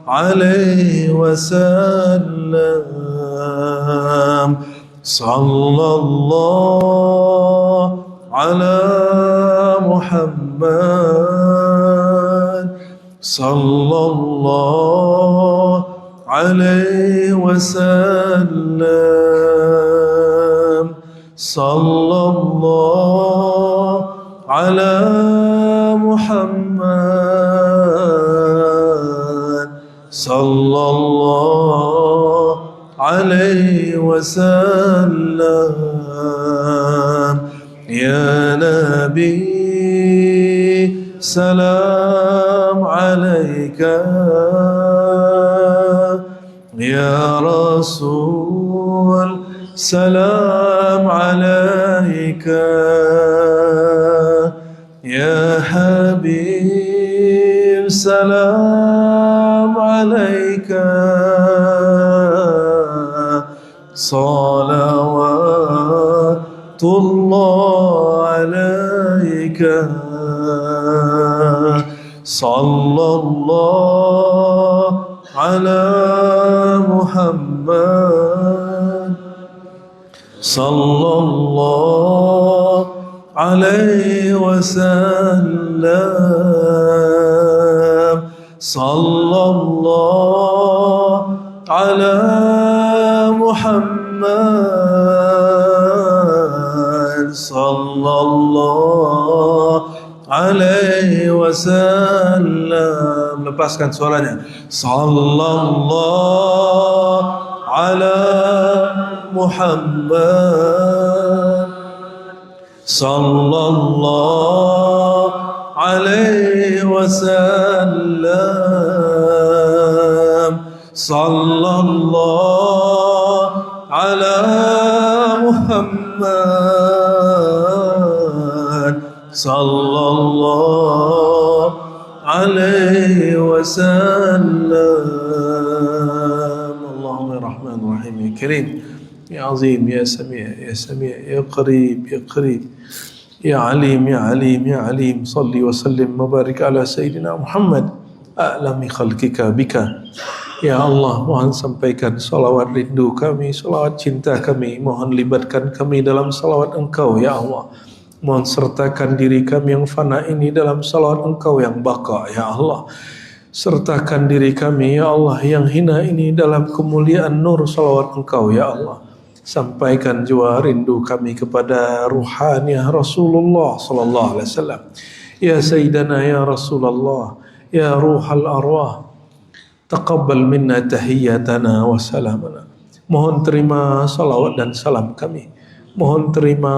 alaihi wasallam, sallallahu ala Muhammad, sallallahu alaihi wasallam, sallallahu ala Muhammad, sallallahu alaihi wasallam. Ya Nabi salam alaika, Ya Rasul salam alaika, Ya Habib salam alaika, salawatullah alaika, sallallahu ala Muhammad, sallallahu alaihi wasallam, sallallahu ala Muhammad, sallallahu alaihi wasallam. Lepaskan suaranya. Sallallahu ala Muhammad, sallallahu alaihi wasallam, sallallahu ala Muhammad, sallallahu alaihi wasallam. Allahumma rahman rahim ya karim ya azim ya sami' ya sami' ya qarib ya qarib ya alim ya alim ya alim. Salli wa sallim wa barik ala sayyidina Muhammad a'lami khalqika bika. Ya Allah, mohon sampaikan salawat rindu kami, salawat cinta kami, mohon libatkan kami dalam salawat Engkau ya Allah. Mohon sertakan diri kami yang fana ini dalam salawat Engkau yang baka ya Allah. Sertakan diri kami ya Allah yang hina ini dalam kemuliaan nur salawat Engkau ya Allah. Sampaikan jua rindu kami kepada ruhaniah Rasulullah sallallahu alaihi wasallam. Ya Sayyidana ya Rasulullah, ya ruhal arwah, taqabbal minna tahiyyatana wa salamana. Mohon terima salawat dan salam kami. Mohon terima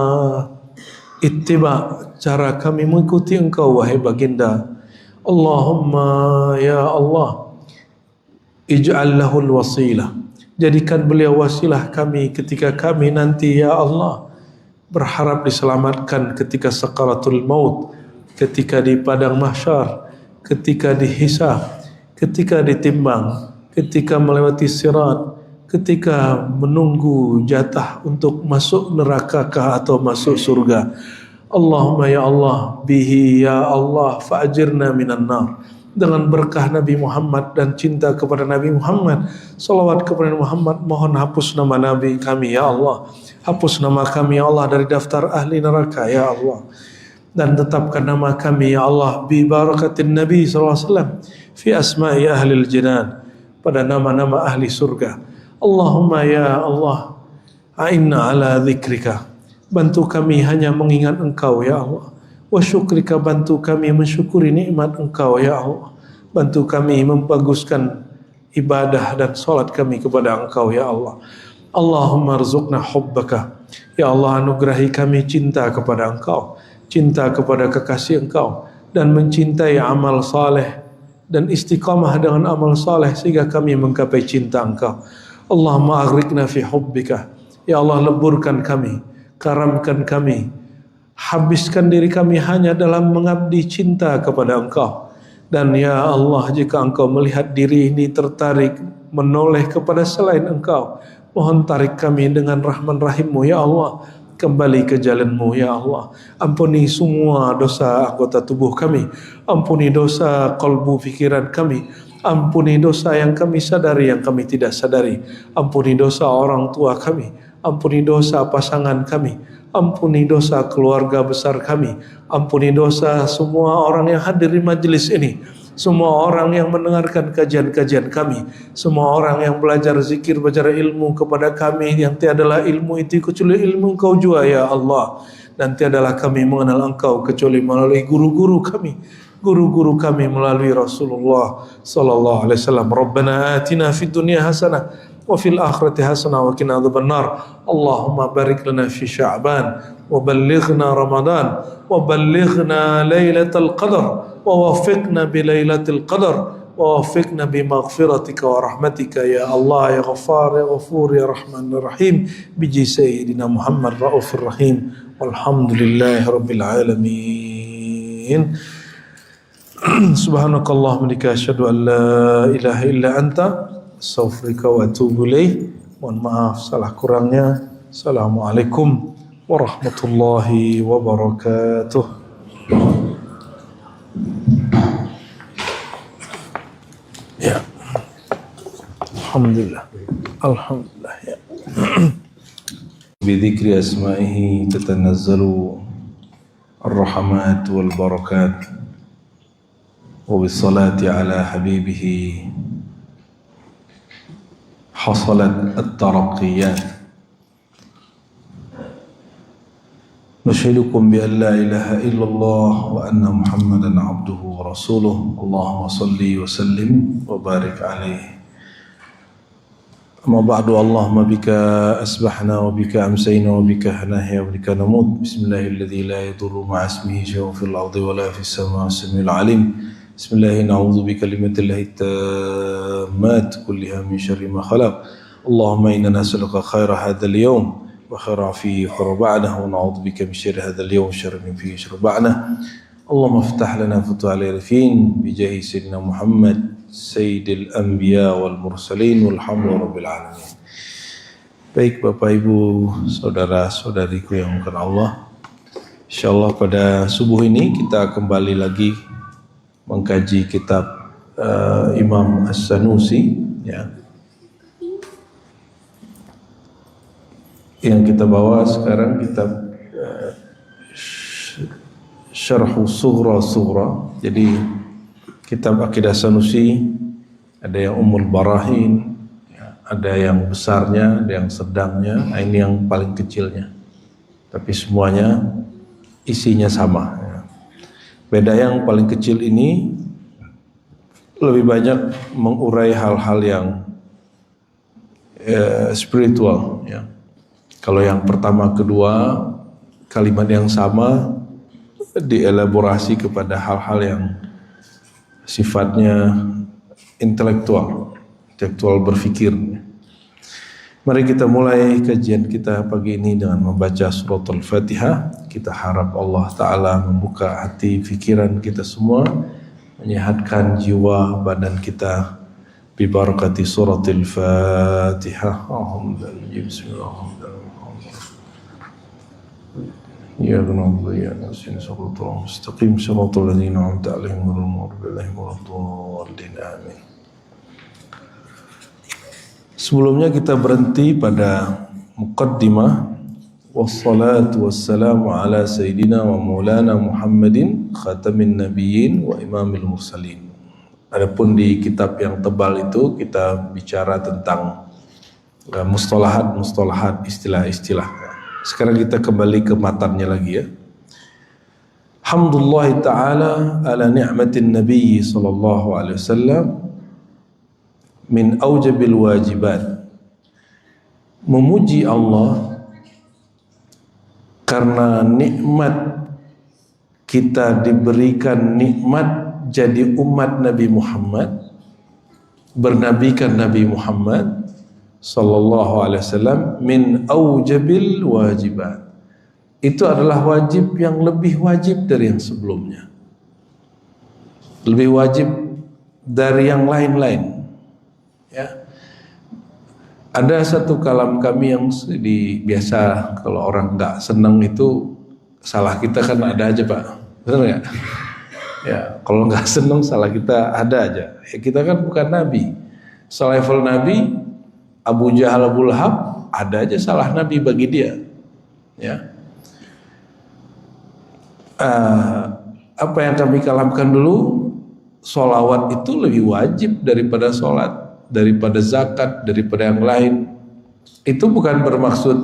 ittiba, cara kami mengikuti Engkau wahai baginda. Allahumma ya Allah, ij'al lahul wasilah, jadikan beliau wasilah kami ketika kami nanti ya Allah berharap diselamatkan ketika sakaratul maut, ketika di padang mahsyar, ketika dihisab, ketika ditimbang, ketika melewati sirat, ketika menunggu jatah untuk masuk neraka kah atau masuk surga. Allahumma ya Allah, bihi ya Allah fa'ajirna minan nar. Dengan berkah Nabi Muhammad dan cinta kepada Nabi Muhammad, salawat kepada Nabi Muhammad, mohon hapus nama Nabi kami ya Allah, hapus nama kami ya Allah dari daftar ahli neraka ya Allah, dan tetapkan nama kami ya Allah bi barakatin Nabi sallallahu alaihi wasallam fi asma'i ahlil jinan, pada nama-nama ahli surga. Allahumma ya Allah, a'inna ala dzikrika, bantu kami hanya mengingat Engkau ya Allah. Wa syukrika, bantu kami mensyukuri nikmat Engkau ya Allah. Bantu kami membaguskan ibadah dan salat kami kepada Engkau ya Allah. Allahumma rzuqna hubbaka, ya Allah anugerahi kami cinta kepada Engkau, cinta kepada kekasih Engkau, dan mencintai amal saleh dan istiqamah dengan amal saleh sehingga kami menggapai cinta Engkau. Allahumma aghrikna fi hubbika, ya Allah leburkan kami, karamkan kami, habiskan diri kami hanya dalam mengabdi cinta kepada Engkau. Dan ya Allah, jika Engkau melihat diri ini tertarik menoleh kepada selain Engkau, mohon tarik kami dengan rahman rahim-Mu ya Allah, kembali ke jalan-Mu ya Allah. Ampuni semua dosa anggota tubuh kami, ampuni dosa kalbu fikiran kami, ampuni dosa yang kami sadari, yang kami tidak sadari, ampuni dosa orang tua kami, ampuni dosa pasangan kami, ampuni dosa keluarga besar kami, ampuni dosa semua orang yang hadir di majelis ini, semua orang yang mendengarkan kajian-kajian kami, semua orang yang belajar zikir, belajar ilmu kepada kami, yang tiadalah ilmu itu kecuali ilmu Engkau jua ya Allah, dan tiadalah kami mengenal Engkau kecuali melalui guru-guru kami, guru-guru kami melalui Rasulullah sallallahu alaihi wasallam. Rabbana atina fid dunya hasanah wa fil akhirati hasanah wa qina adzabannar. Allahumma barik lana fi Sya'ban wa ballighna Ramadan wa ballighna Lailatul Qadar wa waffiqna bi Lailatul Qadar wa waffiqna bi maghfiratika wa rahmatika ya Allah ya Ghaffar ya Ghafur ya Rahman ya Rahim bi sayyidina Muhammad raufur rahim walhamdulillahi rabbil alamin. Subhanakallahumma wa asyhadu an la ilaha illa anta astaghfiruka wa atubu ilaik. Mohon maaf salah kurangnya. Assalamualaikum warahmatullahi wabarakatuh. Ya. Alhamdulillah. Alhamdulillah ya. Bidzikri asma'ihi tatanazzalu ar-rahmat wal barakat. وبالصلاة على حبيبه حصلت الترقيات. نشهدكم بأن لا إله إلا الله وأن محمدا عبده ورسوله. اللهم صل وسلم وبارك عليه. أما بعد، اللهم بك أسبحنا وبك أمسينا وبك نحيا وبك نموت. بسم الله الذي لا يضر مع اسمه شيء في الأرض ولا في السماء السميع العليم. بسم الله نعوذ بكلمة الله التامات كلها من شر ما خلق. اللهم إنا نسألك خير هذا اليوم وخير فيه وخير بعده، ونعوذ بك من شر هذا اليوم وشر فيه وشر بعده. اللهم افتح لنا فتوح العارفين بجاه سيدنا محمد سيد الأنبياء والمرسلين والحمد لله رب العالمين. Baik Bapak Ibu, saudara-saudariku yang dimuliakan Allah, insyaallah pada subuh ini kita kembali lagi mengkaji kitab Imam As-Sanusi ya. Yang kita bawa sekarang kitab Syarhu Sughra. Jadi kitab Aqidah Sanusi ada yang Ummul Barahin, ada yang besarnya, ada yang sedangnya, ini yang paling kecilnya. Tapi semuanya isinya sama. Beda yang paling kecil ini lebih banyak mengurai hal-hal yang spiritual ya. Kalau yang pertama kedua kalimat yang sama dielaborasi kepada hal-hal yang sifatnya intelektual berfikir. Mari kita mulai kajian kita pagi ini dengan membaca surat Al-Fatihah. Kita harap Allah Ta'ala membuka hati, fikiran kita semua, menyehatkan jiwa, badan kita, ببركة سورة الفاتحة. بسم الله الرحمن الرحيم. إياك نعبد وإياك نستعين صراط المستقيم صراط الذين أنعمت عليهم غير المغضوب عليهم ولا الضالين آمين. Sebelumnya kita berhenti pada muqaddimah wassalatu wassalamu ala sayyidina wa maulana Muhammadin khatamin nabiyyin wa imamil mursalin. Adapun di kitab yang tebal itu kita bicara tentang mustalahat, istilah-istilah. Sekarang kita kembali ke matannya lagi ya. Hamdulillah ta'ala ala ni'matin nabiy sallallahu alaihi wasallam min aujabil wajibat. Memuji Allah karena nikmat kita diberikan nikmat jadi umat Nabi Muhammad, bernabikan Nabi Muhammad sallallahu alaihi wasallam min aujabil wajibat. Itu adalah wajib yang lebih wajib dari yang sebelumnya, lebih wajib dari yang lain-lain. Ya. Ada satu kalam kami yang biasa kalau orang nggak senang itu salah kita kan ada aja Pak, benar nggak? Ya, kalau nggak senang salah kita ada aja. Ya, kita kan bukan Nabi, selevel Nabi. Abu Jahal, Abu Lahab ada aja salah Nabi bagi dia. Ya, apa yang kami kalamkan dulu, sholawat itu lebih wajib daripada sholat, daripada zakat, daripada yang lain. Itu bukan bermaksud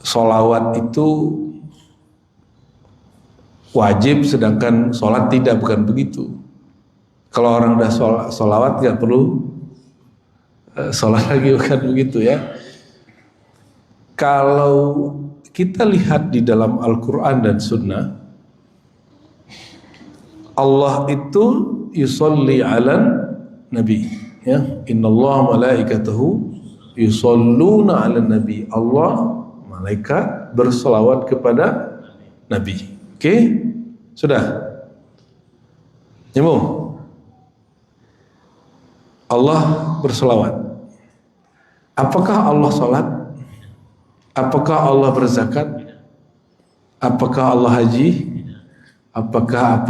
sholawat itu wajib sedangkan sholat tidak, bukan begitu. Kalau orang udah sholawat gak perlu sholat lagi, bukan begitu ya. Kalau kita lihat di dalam Al-Quran dan Sunnah, Allah itu yusolli ala Nabi, ya, innallaha malaikatahu yusalluna 'alan nabi. Allah malaikat berselawat kepada Nabi. Oke? Sudah? Nyambung? Allah berselawat. Apakah Allah salat? Apakah Allah berzakat? Apakah Allah haji? Apakah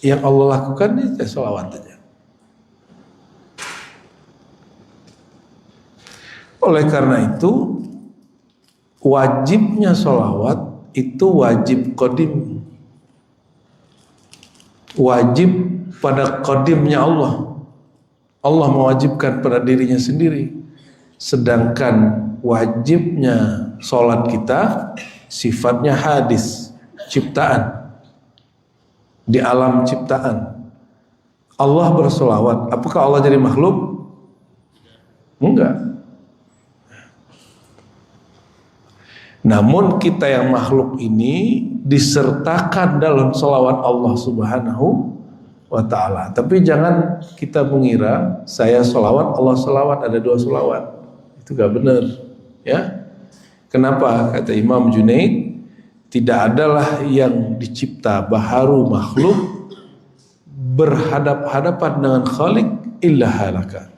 yang Allah lakukan itu selawat saja. Oleh karena itu wajibnya sholawat itu wajib qadim, wajib pada qadimnya Allah. Allah mewajibkan pada dirinya sendiri. Sedangkan wajibnya sholat kita sifatnya hadis, ciptaan, di alam ciptaan. Allah bersolawat, apakah Allah jadi makhluk? Enggak. Namun kita yang makhluk ini disertakan dalam sholawat Allah Subhanahu wa ta'ala. Tapi jangan kita mengira saya sholawat, Allah sholawat, ada dua sholawat. Itu gak benar ya. Kenapa? Kata Imam Junaid, tidak adalah yang dicipta baharu makhluk berhadap-hadapan dengan Khalik illa halaka.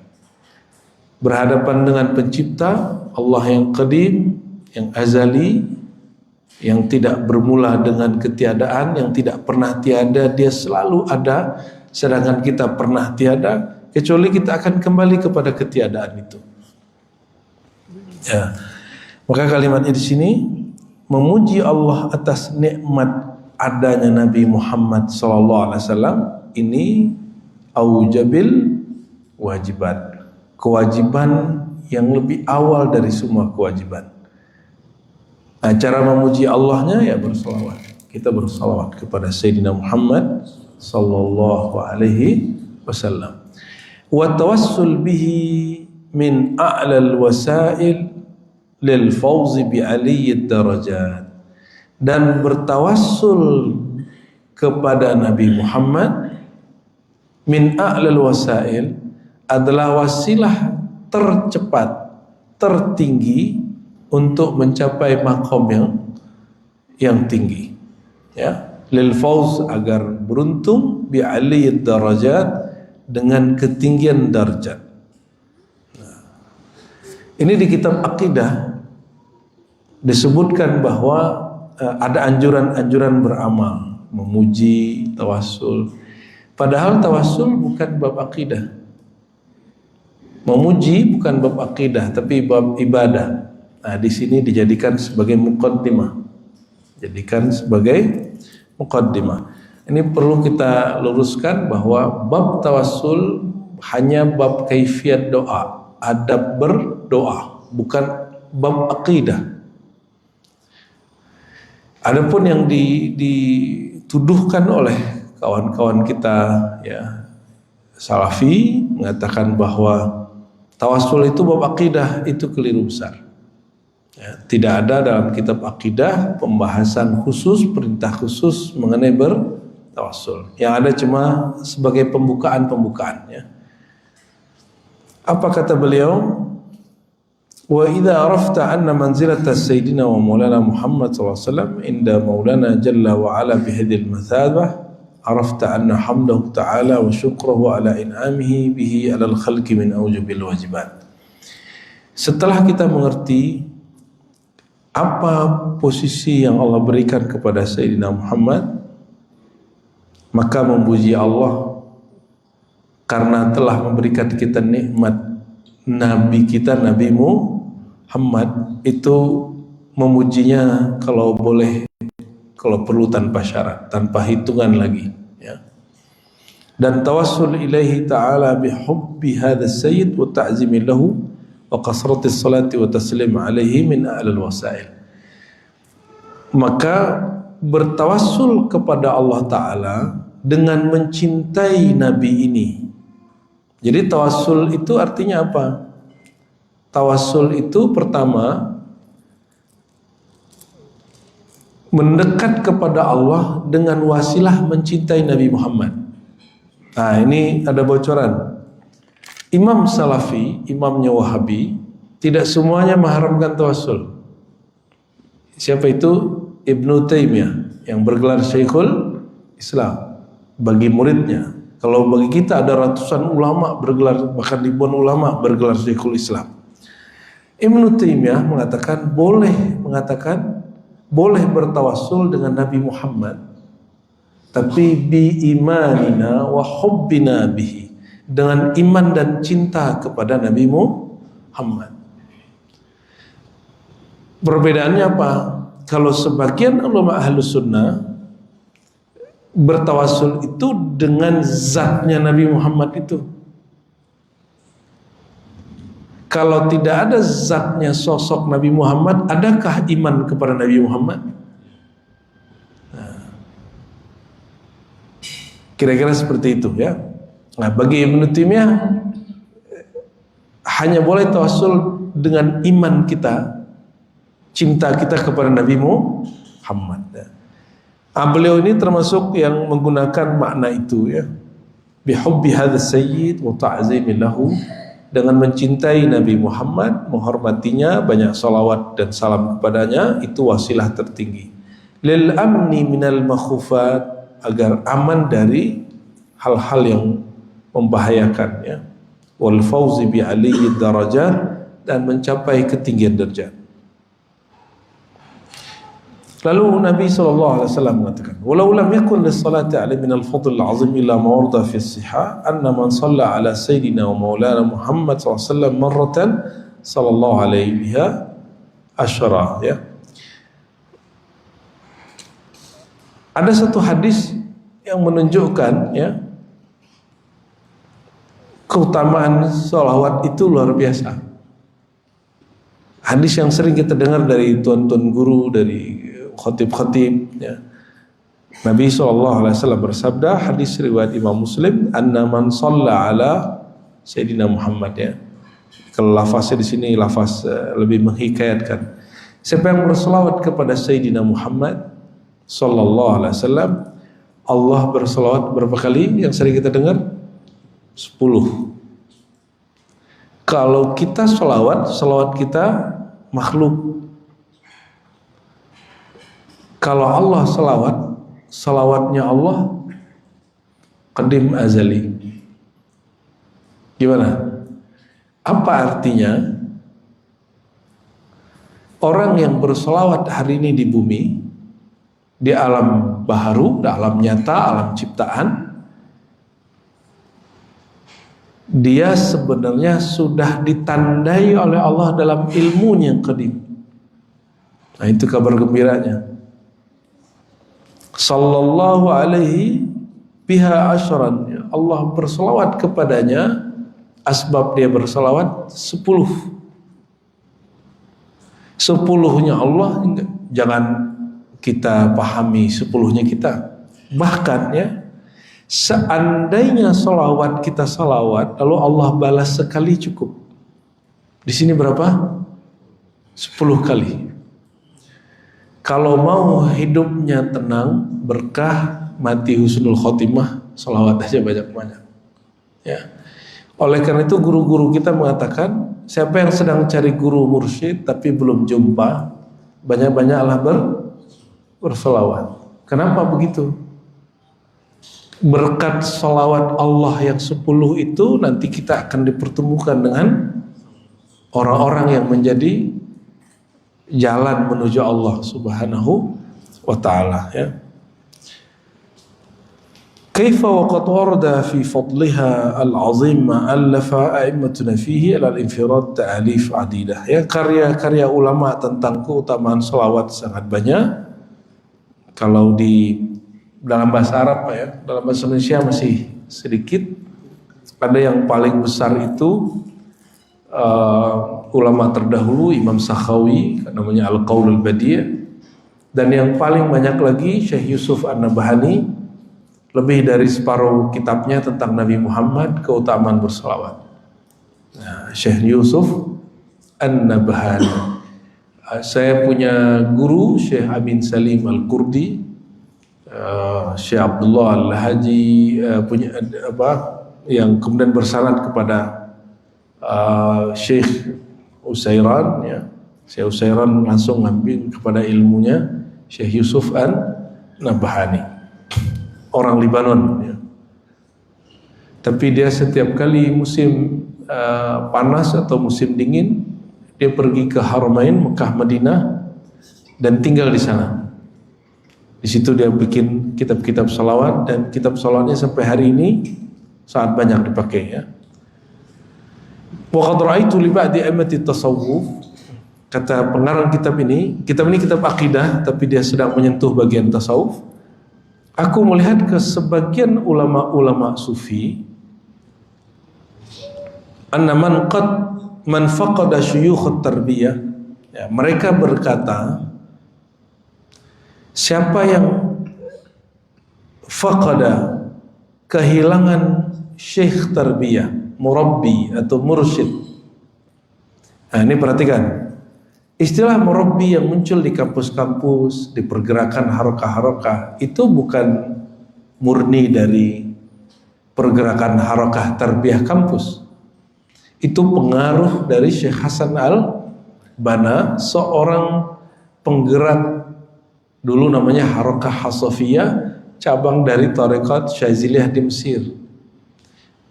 Berhadapan dengan pencipta Allah yang qadim, yang azali, yang tidak bermula dengan ketiadaan, yang tidak pernah tiada, dia selalu ada. Sedangkan kita pernah tiada, kecuali kita akan kembali kepada ketiadaan itu. Ya. Maka kalimatnya di sini memuji Allah atas nikmat adanya Nabi Muhammad SAW ini aujabil wajibat, kewajiban yang lebih awal dari semua kewajiban. Nah, cara memuji Allahnya ya bersolawat. Kita bersolawat kepada Sayyidina Muhammad sallallahu alaihi wasallam. Wa tawassul bihi min a'lal wasail lil fawzi bi aliyyid darajat. Dan bertawassul kepada Nabi Muhammad min a'lal wasail adalah wasilah tercepat, tertinggi untuk mencapai makom yang tinggi, ya, lil fauz, agar beruntung bi aliyyid darajat, dengan ketinggian darjat. Ini di kitab akidah disebutkan bahwa ada anjuran-anjuran beramal, memuji, tawassul. Padahal tawassul bukan bab akidah. Memuji bukan bab akidah, tapi bab ibadah. Nah, di sini dijadikan sebagai muqaddimah. Jadikan sebagai muqaddimah. Ini perlu kita luruskan bahwa bab tawassul hanya bab kaifiat doa, adab berdoa, bukan bab akidah. Adapun yang dituduhkan oleh kawan-kawan kita ya Salafi mengatakan bahwa tawassul itu bab akidah, itu keliru besar. Ya, tidak ada dalam kitab akidah pembahasan khusus, perintah khusus mengenai bertawassul. Yang ada cuma sebagai pembukaan-pembukaan ya. Apa kata beliau? Wa idza arafta anna manzilata sayyidina wa maulana Muhammad sallallahu alaihi wasallam inda maulana jalla wa ala bi hadhihi al-mathabah arafta anna hamdahu ta'ala wa syukrahu ala in'amihi bihi ala al-khalqi min awjubil wajibat. Setelah kita mengerti apa posisi yang Allah berikan kepada Sayyidina Muhammad, maka memuji Allah karena telah memberikan kita nikmat Nabi kita, Nabi Muhammad. Itu memujinya kalau boleh, kalau perlu tanpa syarat, tanpa hitungan lagi ya. Dan tawassul ilaihi ta'ala bihubbi hadha sayyid wa ta'zimi lahu wa kasratis salati wa taslim alaihi min a'lal wasail. Maka bertawassul kepada Allah Ta'ala dengan mencintai Nabi ini. Jadi tawassul itu artinya apa? Tawassul itu pertama mendekat kepada Allah dengan wasilah mencintai Nabi Muhammad. Nah, ini ada bocoran. Imam Salafi, imamnya Wahabi, tidak semuanya mengharamkan tawassul. Siapa itu? Ibnu Taimiyah yang bergelar Syekhul Islam bagi muridnya. Kalau bagi kita ada ratusan ulama bergelar, bahkan ribuan ulama bergelar Syekhul Islam. Ibnu Taimiyah mengatakan boleh bertawassul dengan Nabi Muhammad, tapi bi imanina wa hubbina bihi, dengan iman dan cinta kepada Nabi Muhammad. Perbedaannya apa? Kalau sebagian ulama Ahlus Sunnah bertawassul itu dengan zatnya Nabi Muhammad itu. Kalau tidak ada zatnya sosok Nabi Muhammad, adakah iman kepada Nabi Muhammad? Nah, kira-kira seperti itu ya. Nah, bagi Ibnu Taimiyah hanya boleh tawassul dengan iman kita, cinta kita kepada Nabi Muhammad. Beliau ini termasuk yang menggunakan makna itu ya. Bihubbi hadzal sayyid wa ta'zimi lahu, dengan mencintai Nabi Muhammad, menghormatinya, banyak salawat dan salam kepadanya, itu wasilah tertinggi. Lil amni minal makhufat, agar aman dari hal-hal yang membahayakan ya. Wal fauzi bi aliyyi darajat, dan mencapai ketinggian derajat. Lalu Nabi SAW mengatakan, walau lam yakun lis-salati alaihi min al-fadl al-azim illa ma warada fi as-sihah anna man shalla ala sayyidina wa maulana Muhammad SAW marratan sallallahu alaihi biha asyara ya. Ada satu hadis yang menunjukkan ya keutamaan sholawat itu luar biasa. Hadis yang sering kita dengar dari tuan-tuan guru, dari khatib-khatib ya. Nabi SAW bersabda, hadis riwayat Imam Muslim, anna man shalla ala Sayyidina Muhammad ya. Kalau lafaznya di sini lafaz lebih menghikayatkan. Siapa yang berselawat kepada Sayyidina Muhammad sallallahu alaihi wasallam, Allah berselawat berapa kali yang sering kita dengar? 10. Kalau kita selawat kita makhluk. Kalau Allah salawatnya Allah qadim azali. Gimana? Apa artinya? Orang yang bersolawat hari ini di bumi, di alam baharu, di alam nyata, alam ciptaan, dia sebenarnya sudah ditandai oleh Allah dalam ilmunya yang qadim. Nah, itu kabar gembiranya. Sallallahu alaihi biha asyran. Allah berselawat kepadanya, asbab dia berselawat 10. 10-nya Allah, jangan kita pahami 10-nya kita. Bahkan ya, seandainya salawat kita salawat, lalu Allah balas sekali cukup. Di sini berapa? 10 kali. Kalau mau hidupnya tenang, berkah, mati husnul khotimah, salawat aja banyak-banyak. Ya. Oleh karena itu guru-guru kita mengatakan, siapa yang sedang cari guru mursyid tapi belum jumpa, banyak-banyaklah bersalawat. Kenapa begitu? Berkat salawat Allah yang 10 itu nanti kita akan dipertemukan dengan orang-orang yang menjadi jalan menuju Allah Subhanahu wa ta'ala, ya. Kaifa wa qad warada fi fadliha al-azim ma allafa a'immatuna fihi al-infirad ta'alif adidah. Ya, karya-karya ulama tentang keutamaan salawat sangat banyak. Kalau di dalam bahasa Arab ya, dalam bahasa Indonesia masih sedikit. Ada yang paling besar itu ulama terdahulu Imam Sakhawi, namanya Al-Qaul Al-Badi', dan yang paling banyak lagi Syekh Yusuf An-Nabhani, lebih dari separuh kitabnya tentang Nabi Muhammad, keutamaan bersalawat. Nah, Syekh Yusuf An-Nabhani. Saya punya guru Syekh Amin Salim Al-Kurdi, Syekh Abdullah Al-Haji, punya yang kemudian bersanad kepada Syekh Utsairan, ya. Syekh Utsairan langsung ngambil kepada ilmunya Syekh Yusuf An-Nabhani, orang Libanon, ya. Tapi dia setiap kali musim panas atau musim dingin, dia pergi ke Haramain Mekah Madinah dan tinggal di sana. Di situ dia bikin kitab-kitab salawat, dan kitab salawatnya sampai hari ini sangat banyak dipakai, ya. Wa qad ra'aitu li ba'di a'immati tasawuf, kata pengarang kitab ini kitab akidah tapi dia sedang menyentuh bagian tasawuf. Aku melihat ke sebagian ulama-ulama sufi, anna man faqada syuyukh tarbiyah, ya, mereka berkata, siapa yang faqada, kehilangan syekh tarbiyah, murabbi atau mursyid. Nah, ini perhatikan. Istilah murabbi yang muncul di kampus-kampus, di pergerakan harokah-harokah, itu bukan murni dari pergerakan harokah tarbiyah kampus. Itu pengaruh dari Syekh Hasan Al-Banna, seorang penggerak dulu namanya Harokah Hasafiyah, cabang dari Tarekat Syaziliyah di Mesir.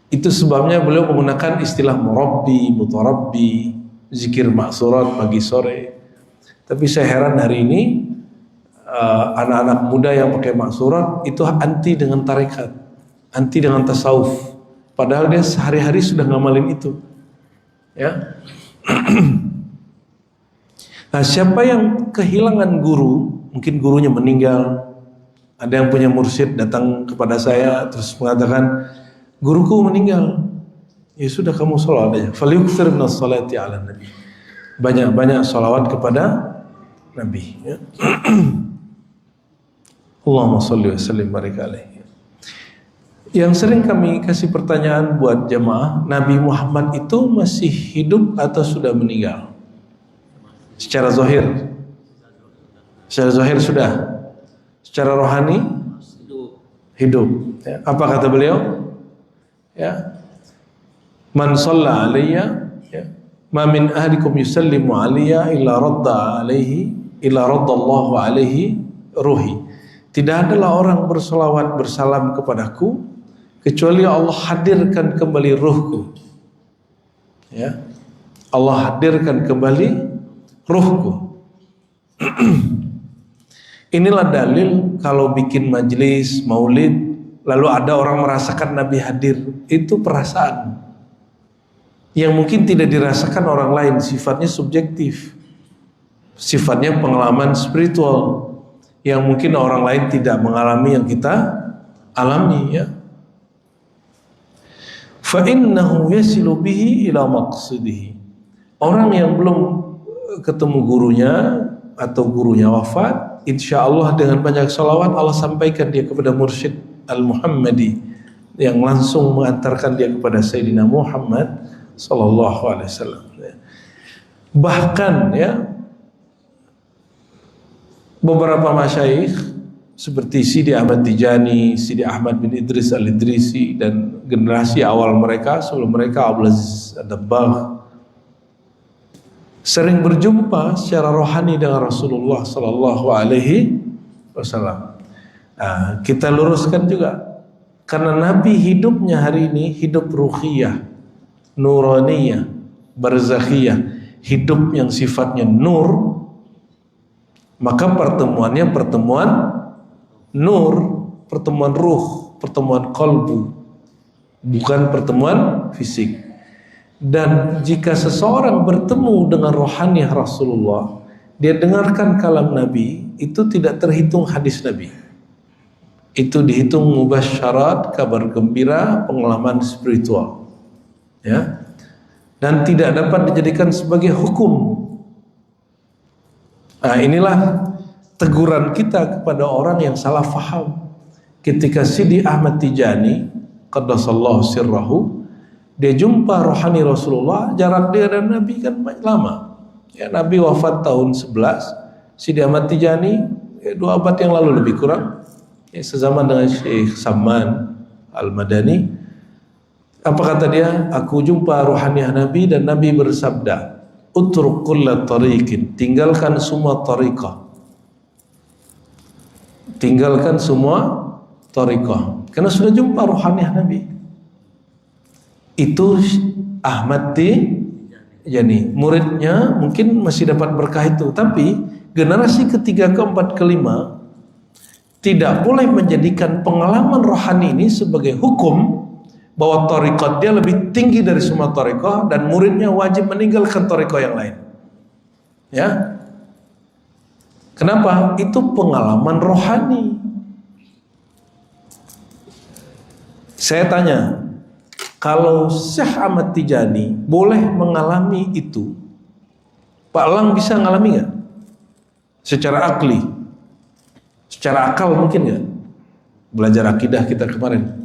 Itu sebabnya beliau menggunakan istilah murabbi, mutarabbi, zikir maksurat pagi sore. Tapi saya heran hari ini anak-anak muda yang pakai maksurat itu anti dengan tarekat, anti dengan tasawuf. Padahal dia sehari-hari sudah ngamalin itu, ya. Nah, siapa yang kehilangan guru, mungkin gurunya meninggal, ada yang punya mursyid datang kepada saya terus mengatakan, guruku meninggal. Ya sudah, kamu salawat aja. Falyukthir minas salati ala nabi. Banyak-banyak salawat kepada Nabi, ya. Allahumma sholli wa sallim barik alaihi. Yang sering kami kasih pertanyaan buat jamaah, Nabi Muhammad itu masih hidup atau sudah meninggal? Secara zahir. Secara zahir sudah. Secara rohani hidup. Ya. Apa kata beliau? Ya, man shalla alayya, ya, ma min ahadikum yusallimu alayya illa radda Allahu alaihi ruhi. Tidak adalah orang berselawat bersalam kepadaku kecuali Allah hadirkan kembali ruhku. Ya, Allah hadirkan kembali ruhku. Inilah dalil kalau bikin majelis maulid lalu ada orang merasakan Nabi hadir, itu perasaan yang mungkin tidak dirasakan orang lain, sifatnya subjektif, sifatnya pengalaman spiritual yang mungkin orang lain tidak mengalami yang kita alami, ya. Fa innahu yasilu bihi ila maqsidihi. Orang yang belum ketemu gurunya atau gurunya wafat, insya Allah dengan banyak salawat Allah sampaikan dia kepada mursyid al-Muhammadi yang langsung mengantarkan dia kepada Sayyidina Muhammad sallallahu alaihi wasallam. Bahkan ya beberapa masyayikh seperti Sidi Ahmad Tijani, Sidi Ahmad bin Idris al-Idrisi dan generasi awal mereka sebelum mereka Abdul Aziz Ad-Dabbagh sering berjumpa secara rohani dengan Rasulullah sallallahu alaihi wasallam. Nah, kita luruskan juga karena Nabi hidupnya hari ini hidup ruhiyah, nuraniyah, barzakhiyah, hidup yang sifatnya nur, maka pertemuannya pertemuan nur, pertemuan ruh, pertemuan qalbu, bukan pertemuan fisik. Dan jika seseorang bertemu dengan rohaniah Rasulullah, dia dengarkan kalam Nabi, itu tidak terhitung hadis Nabi, itu dihitung mubasyarat, kabar gembira, pengalaman spiritual, ya, dan tidak dapat dijadikan sebagai hukum. Nah, inilah teguran kita kepada orang yang salah faham. Ketika Sidi Ahmad Tijani qaddasallahu sirrahu, dia jumpa rohani Rasulullah, jarak dia dan Nabi kan lama. Ya, Nabi wafat tahun 11, Sidi Ahmad Tijani 2 abad yang lalu lebih kurang, ya, sezaman dengan Syekh Samman Al-Madani. Apa kata dia? Aku jumpa rohaniah Nabi dan Nabi bersabda, utruk kulla tariqin, tinggalkan semua tariqah, tinggalkan semua tariqah, karena sudah jumpa rohaniah Nabi. Itu Ahmad Tijani, muridnya mungkin masih dapat berkah itu, tapi generasi ketiga, keempat, kelima tidak boleh menjadikan pengalaman rohani ini sebagai hukum bahwa tariqat dia lebih tinggi dari semua tariqah dan muridnya wajib meninggalkan tariqah yang lain. Ya, kenapa? Itu pengalaman rohani. Saya tanya, kalau Syekh Ahmad Tijani boleh mengalami itu, Pak Lang bisa ngalami nggak? Secara akli, secara akal mungkin nggak? Belajar akidah kita kemarin,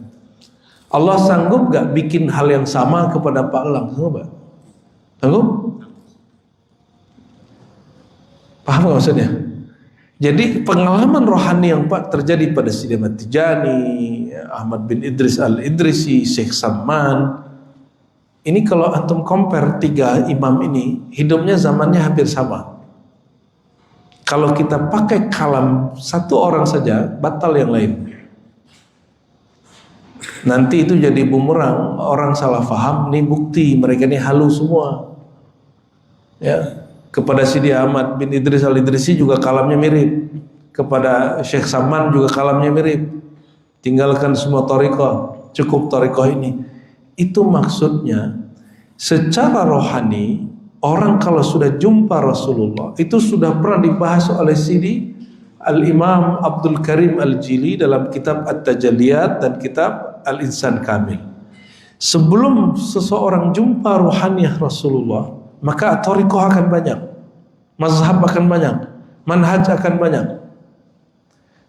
Allah sanggup nggak bikin hal yang sama kepada Pak Lang? Sanggup nggak? Sanggup? Paham nggak maksudnya? Jadi pengalaman rohani yang Pak terjadi pada Sidi Ahmad Tijani, Ahmad bin Idris al-Idrisi, Syekh Samman, ini kalau antum compare 3 imam ini, hidupnya zamannya hampir sama. Kalau kita pakai kalam satu orang saja, batal yang lain. Nanti itu jadi bumerang, orang salah faham, ini bukti mereka ini halu semua. Ya. Kepada Sidi Ahmad bin Idris al-Idrisi juga kalamnya mirip, kepada Syekh Samman juga kalamnya mirip. Tinggalkan semua thariqah, cukup thariqah ini. Itu maksudnya secara rohani, orang kalau sudah jumpa Rasulullah, itu sudah pernah dibahas oleh Sidi Al-Imam Abdul Karim Al-Jili dalam kitab At-Tajalliyat dan kitab Al-Insan Kamil. Sebelum seseorang jumpa rohaniah Rasulullah, maka thariqah akan banyak, mazhab akan banyak, manhaj akan banyak.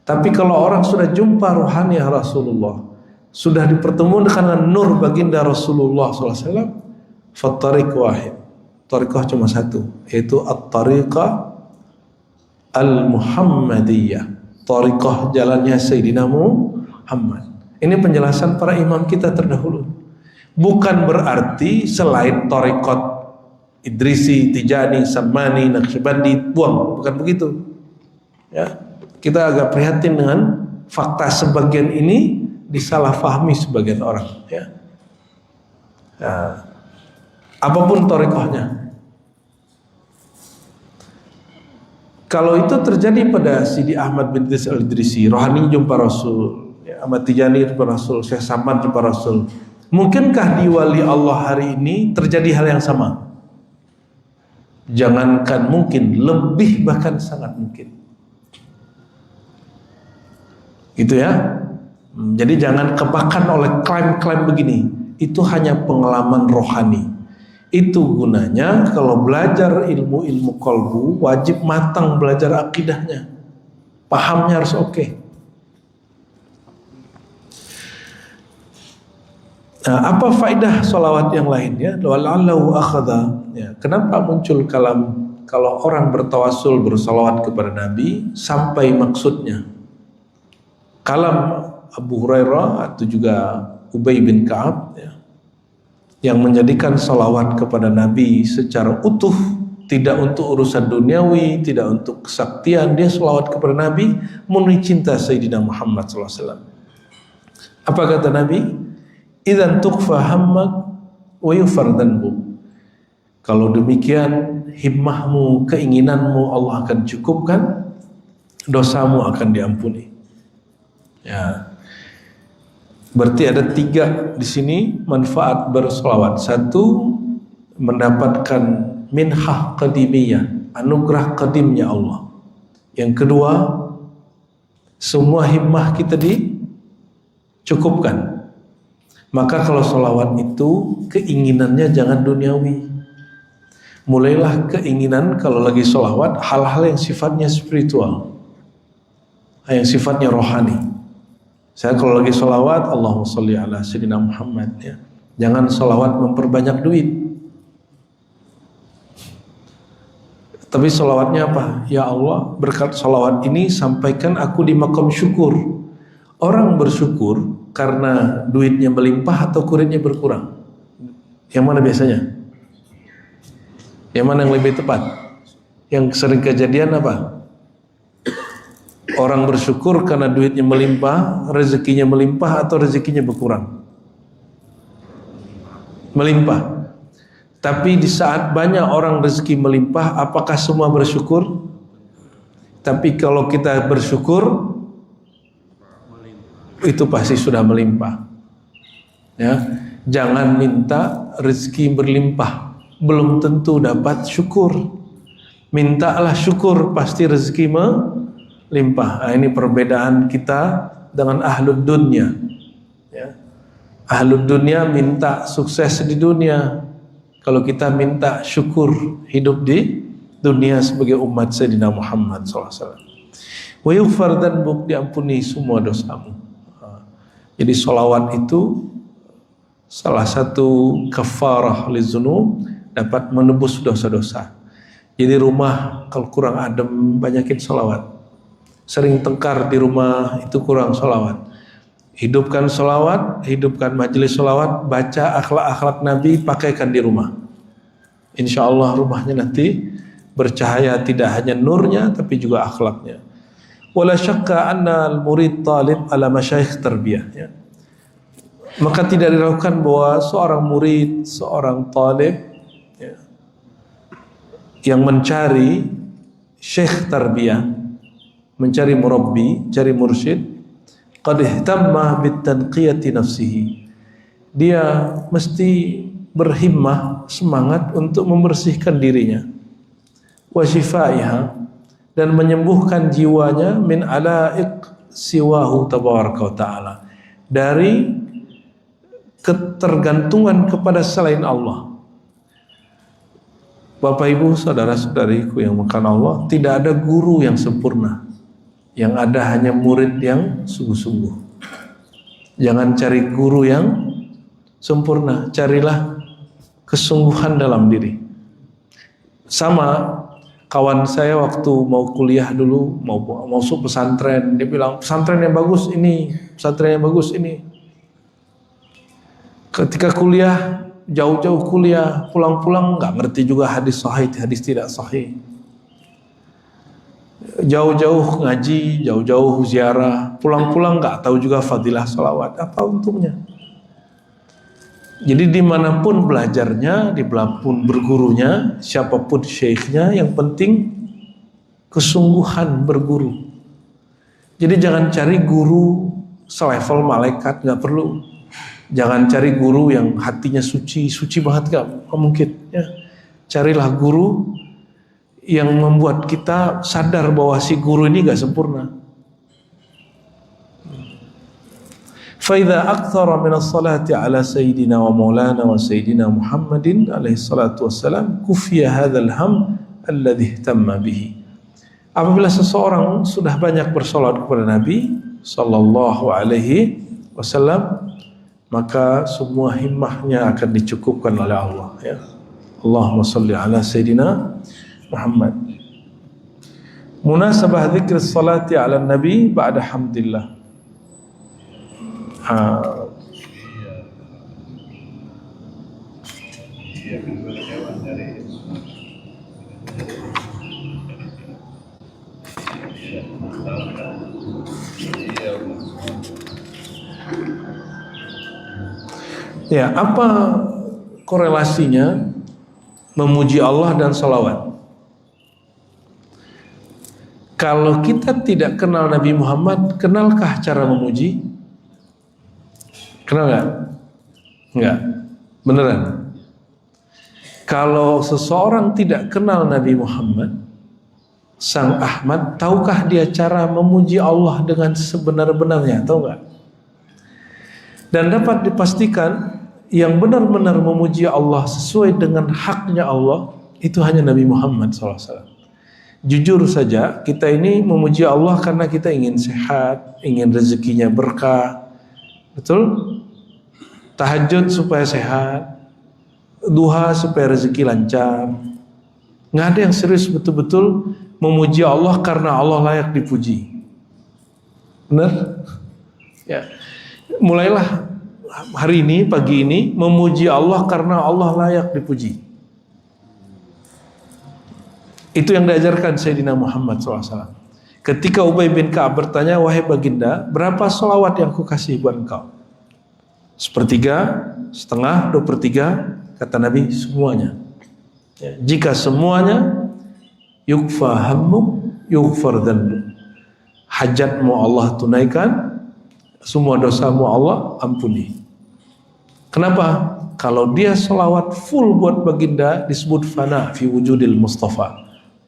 Tapi kalau orang sudah jumpa rohaniah Rasulullah, sudah dipertemukan dengan nur baginda Rasulullah SAW, fattariq wahid, thariqah cuma satu, yaitu at-tariqah al-Muhammadiyah, thariqah jalannya Sayyidina Muhammad. Ini penjelasan para imam kita terdahulu. Bukan berarti selain thariqat Idrisi, Tijani, Sammani, Naqsyabandi buang, bukan begitu. Ya, kita agak prihatin dengan fakta sebagian ini disalahfahami sebagian orang. Ya. Nah, apapun thariqahnya. Kalau itu terjadi pada Sidi Ahmad bin Idris al-Idrisi, rohani jumpa Rasul, ya, Ahmad Tijani jumpa Rasul, Syekh Samad jumpa Rasul, mungkinkah di wali Allah hari ini terjadi hal yang sama? Jangankan mungkin, lebih bahkan sangat mungkin. Gitu ya. Jadi jangan kebakan oleh klaim-klaim begini. Itu hanya pengalaman rohani. Itu gunanya kalau belajar ilmu-ilmu kolbu, wajib matang belajar akidahnya. Pahamnya harus oke. Nah, apa faedah sholawat yang lainnya? Wal'allahu akhadha. Ya, kenapa muncul kalam kalau orang bertawasul bersolawat kepada Nabi sampai maksudnya? Kalam Abu Hurairah atau juga Ubay bin Ka'ab, ya, yang menjadikan salawat kepada Nabi secara utuh, tidak untuk urusan duniawi, tidak untuk kesaktian, dia salawat kepada Nabi murni cinta Sayyidina Muhammad SAW. Apa kata Nabi? Idzan tukhfa hammak wa yufar dhanbuk. Kalau demikian himmahmu, keinginanmu Allah akan cukupkan, dosamu akan diampuni. Ya. Berarti ada 3 di sini manfaat bersolawat. 1, mendapatkan minhah qadimiyah, anugerah qadimnya Allah. Yang kedua, semua himmah kita dicukupkan. Maka kalau solawat itu keinginannya jangan duniawi. Mulailah keinginan kalau lagi solawat hal-hal yang sifatnya spiritual, yang sifatnya rohani. Saya kalau lagi sholawat, Allahumma sholli ala sayyidina Muhammad, ya. Jangan sholawat memperbanyak duit. Tapi sholawatnya apa? Ya Allah, berkat sholawat ini sampaikan aku di makam syukur. Orang bersyukur karena duitnya melimpah atau kuritnya berkurang? Yang mana biasanya? Yang mana yang lebih tepat? Yang sering kejadian apa? Orang bersyukur karena duitnya melimpah, rezekinya melimpah, atau rezekinya berkurang? Melimpah. Tapi di saat banyak orang rezeki melimpah, apakah semua bersyukur? Tapi kalau kita bersyukur, itu pasti sudah melimpah. Ya, jangan minta rezeki berlimpah, belum tentu dapat syukur. Mintalah syukur, pasti rezeki limpah. Nah, ini perbedaan kita dengan ahlud dunya, ya. Ahlud dunya minta sukses di dunia, kalau kita minta syukur hidup di dunia sebagai umat Sayyidina Muhammad SAW. Wa yughfar dzanbuk, diampuni semua dosamu. Jadi sholawat itu salah satu kafarah lidzunub, dapat menebus dosa-dosa. Jadi rumah kalau kurang adem, banyakin sholawat. Sering tengkar di rumah, itu kurang sholawat. Hidupkan sholawat, hidupkan majelis sholawat, baca akhlak-akhlak Nabi, pakaikan di rumah. Insya Allah rumahnya nanti bercahaya, tidak hanya nurnya tapi juga akhlaknya. Wala syakka anna al-murid talib ala masyayikh tarbiyah, ya. Maka tidak diragukan bahwa seorang murid, seorang talib, ya, yang mencari syekh tarbiyah, mencari murabbi, cari mursyid, qad ihtamma bitanqiyati nafsihi. Dia mesti berhimmah, semangat untuk membersihkan dirinya, wa shifaiha, dan menyembuhkan jiwanya min alaiq siwahu tabaraka wa taala, dari ketergantungan kepada selain Allah. Bapak Ibu, saudara-saudariku yang makan Allah, tidak ada guru yang sempurna. Yang ada hanya murid yang sungguh-sungguh. Jangan cari guru yang sempurna, carilah kesungguhan dalam diri. Sama kawan saya waktu mau kuliah dulu, mau masuk pesantren, dia bilang pesantren yang bagus ini, pesantren yang bagus ini. Ketika kuliah, jauh-jauh kuliah, pulang-pulang nggak ngerti juga hadis sahih, hadis tidak sahih. Jauh-jauh ngaji, jauh-jauh ziarah, pulang-pulang nggak tahu juga fadilah salawat. Apa untungnya? Jadi dimanapun belajarnya, dimanapun bergurunya, siapapun syekhnya, yang penting kesungguhan berguru. Jadi jangan cari guru selevel malaikat, nggak perlu. Jangan cari guru yang hatinya suci banget, nggak mungkin. Ya. Carilah guru yang membuat kita sadar bahwa si guru ini nggak sempurna. فَإِذَا أَكْثَرَ مِنَ الصَّلَاةِ عَلَى سَيِّدِنَا وَمَوْلَانَا وَسَيِّدِنَا مُحَمَّدٍ عَلَيْهِ الصَّلَاةُ وَالسَّلَامُ كُفِيَ هَذَا الْهَمْ الَّذِي اهْتَمَّ بِهِ. Apabila seseorang sudah banyak bersolat kepada Nabi sallallahu alaihi wasallam, maka semua himmahnya akan dicukupkan oleh Allah, ya. Allahumma shalli ala sayyidina Muhammad. Munasabah dzikr salati ala nabi ba'da hamdillah. Ya, apa korelasinya memuji Allah dan salawat? Kalau kita tidak kenal Nabi Muhammad, kenalkah cara memuji? Kenal nggak? Nggak, beneran. Kalau seseorang tidak kenal Nabi Muhammad, Sang Ahmad, tahukah dia cara memuji Allah dengan sebenar-benarnya? Tahu nggak? Dan dapat dipastikan yang benar-benar memuji Allah sesuai dengan haknya Allah itu hanya Nabi Muhammad SAW. Jujur saja, kita ini memuji Allah karena kita ingin sehat, ingin rezekinya berkah, betul? Tahajud supaya sehat, duha supaya rezeki lancar. Nggak ada yang serius betul-betul memuji Allah karena Allah layak dipuji. Benar? Ya. Mulailah hari ini, pagi ini, memuji Allah karena Allah layak dipuji. Itu yang diajarkan Sayyidina Muhammad SAW. Ketika Ubay bin Ka'ab bertanya, wahai baginda, berapa sholawat yang ku kasih buat engkau? 1/3, setengah, 2/3, kata Nabi, semuanya. Ya, jika semuanya, yukfa hammuk, yukfar dhanbuk. Hajatmu Allah tunaikan, semua dosamu Allah ampuni. Kenapa? Kalau dia sholawat full buat baginda, disebut fana fi wujudil Mustafa.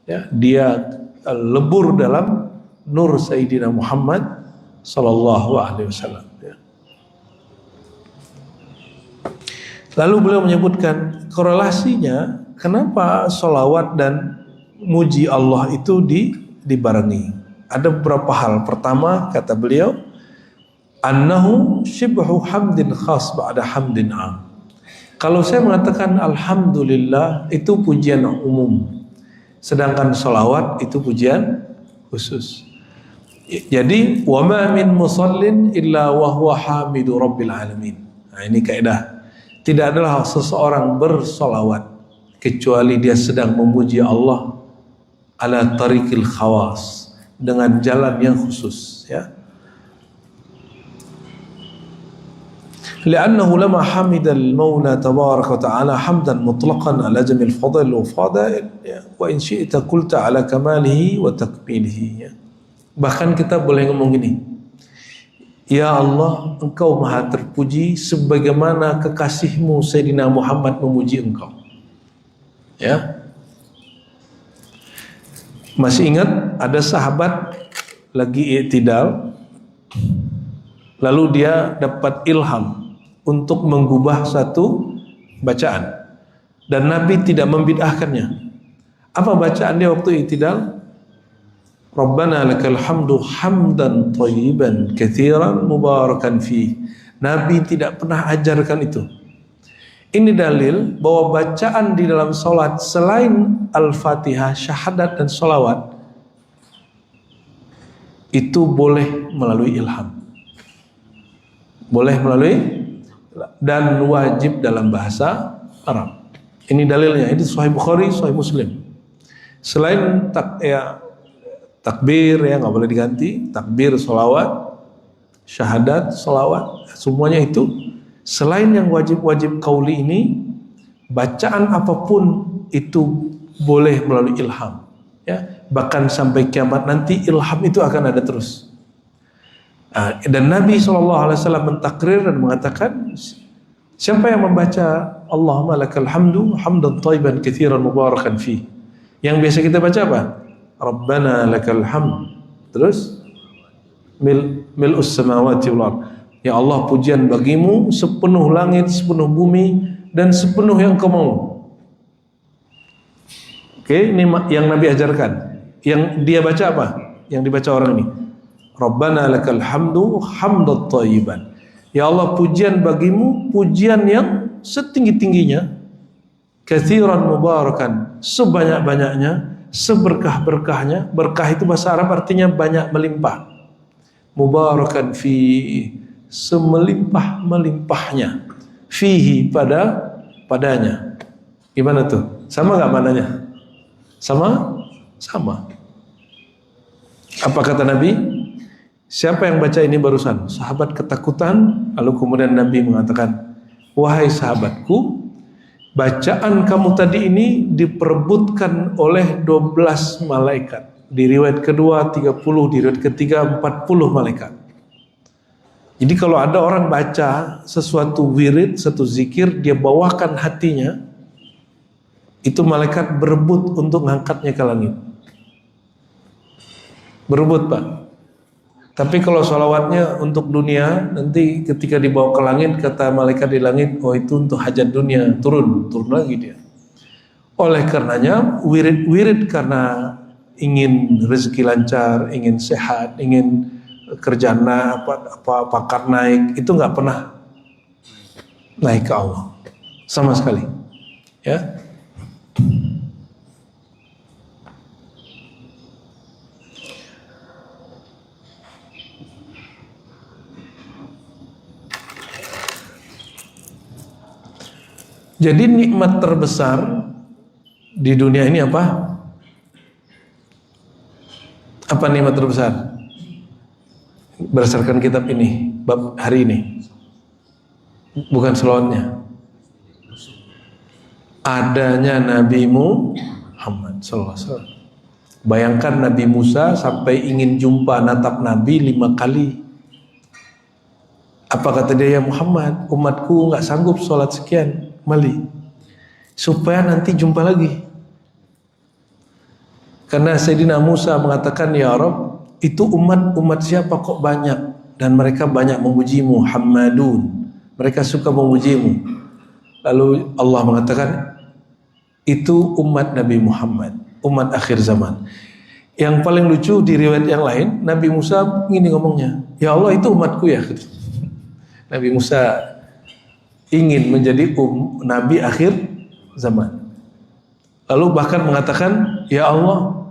Ya, dia lebur dalam nur Sayyidina Muhammad sallallahu alaihi wasallam. Ya. Lalu beliau menyebutkan korelasinya, kenapa sholawat dan muji Allah itu dibarengi. Ada beberapa hal. Pertama, kata beliau, annahu shibhu hamdin khas ba'da hamdin am. Kalau saya mengatakan alhamdulillah, itu pujian umum, sedangkan sholawat itu pujian khusus. Jadi wa ma min musallin illa wa huwa hamidu rabbil alamin. Nah, ini kaidah. Tidak adalah seseorang bersolawat kecuali dia sedang memuji Allah ala tariqil khawas, dengan jalan yang khusus, ya. لأنه لما حمد المولى تبارك وتعالى حمدا مطلقا على جميع الفضائل والفضائل وإن شئت قلت على كماله وتكميله. Bahkan kita boleh ngomong gini, ya Allah, engkau maha terpuji sebagaimana kekasihmu Sayyidina Muhammad memuji engkau. Ya. Masih ingat ada sahabat lagi i'tidal, lalu dia dapat ilham untuk mengubah satu bacaan dan Nabi tidak membid'ahkannya. Apa bacaan dia waktu i'tidal? Rabbana lakal hamdu hamdan thayyiban katsiran mubarakan fi. Nabi tidak pernah ajarkan itu. Ini dalil bahwa bacaan di dalam salat selain Al-Fatihah, syahadat dan salawat itu boleh melalui ilham. Boleh melalui dan wajib dalam bahasa Arab. Ini dalilnya. Ini Sahih Bukhari, Sahih Muslim. Selain takbir, ya nggak boleh diganti. Takbir, salawat, syahadat, salawat, semuanya itu Selain yang wajib-wajib qauli ini, bacaan apapun itu boleh melalui ilham, ya. Bahkan sampai kiamat nanti ilham itu akan ada terus. Dan Nabi SAW mentakrir dan mengatakan, siapa yang membaca Allahumma lakal hamdu hamdan thayyiban katsiran mubarakan fi, yang biasa kita baca apa? Rabbana lakal hamd, terus mil'us samawati wal ardh, ya Allah pujian bagimu sepenuh langit, sepenuh bumi, dan sepenuh yang kau mau. Oke, ini yang Nabi ajarkan. Yang dia baca apa? Yang dibaca orang ini, Rabbana lakal hamdu hamdan thayyiban, ya Allah pujian bagimu pujian yang setinggi-tingginya, katsiran mubarakan, sebanyak-banyaknya, seberkah-berkahnya. Berkah itu bahasa Arab artinya banyak melimpah. Mubarakan fi, semelimpah-melimpahnya, fihi, padanya. Gimana tuh? Sama nggak mananya? Sama? Apa kata Nabi? Siapa yang baca ini barusan? Sahabat ketakutan, lalu kemudian Nabi mengatakan, wahai sahabatku, bacaan kamu tadi ini diperebutkan oleh 12 malaikat. Di riwayat kedua 30, di riwayat ketiga 40 malaikat. Jadi kalau ada orang baca sesuatu wirid, satu zikir, dia bawakan hatinya, itu malaikat berebut untuk mengangkatnya ke langit. Berebut, Pak. Tapi kalau sholawatnya untuk dunia, nanti ketika dibawa ke langit, kata malaikat di langit, oh itu untuk hajat dunia, turun lagi dia. Oleh karenanya, wirid karena ingin rezeki lancar, ingin sehat, ingin kerjaan pangkat naik, itu nggak pernah naik ke Allah sama sekali, ya. Jadi nikmat terbesar di dunia ini apa? Apa nikmat terbesar? Berdasarkan kitab ini, bab hari ini, bukan selawatnya, adanya Nabi Muhammad SAW. Bayangkan Nabi Musa sampai ingin jumpa natap Nabi 5 kali. Apa kata dia? Ya Muhammad, umatku nggak sanggup sholat sekian kali, supaya nanti jumpa lagi. Karena Sayyidina Musa mengatakan, ya Rabb, itu umat siapa kok banyak, dan mereka banyak memujimu, Hammadun, mereka suka memujimu. Lalu Allah mengatakan, itu umat Nabi Muhammad, umat akhir zaman. Yang paling lucu di riwayat yang lain, Nabi Musa ini ngomongnya, ya Allah itu umatku ya. Nabi Musa ingin menjadi Nabi akhir zaman. Lalu bahkan mengatakan, ya Allah,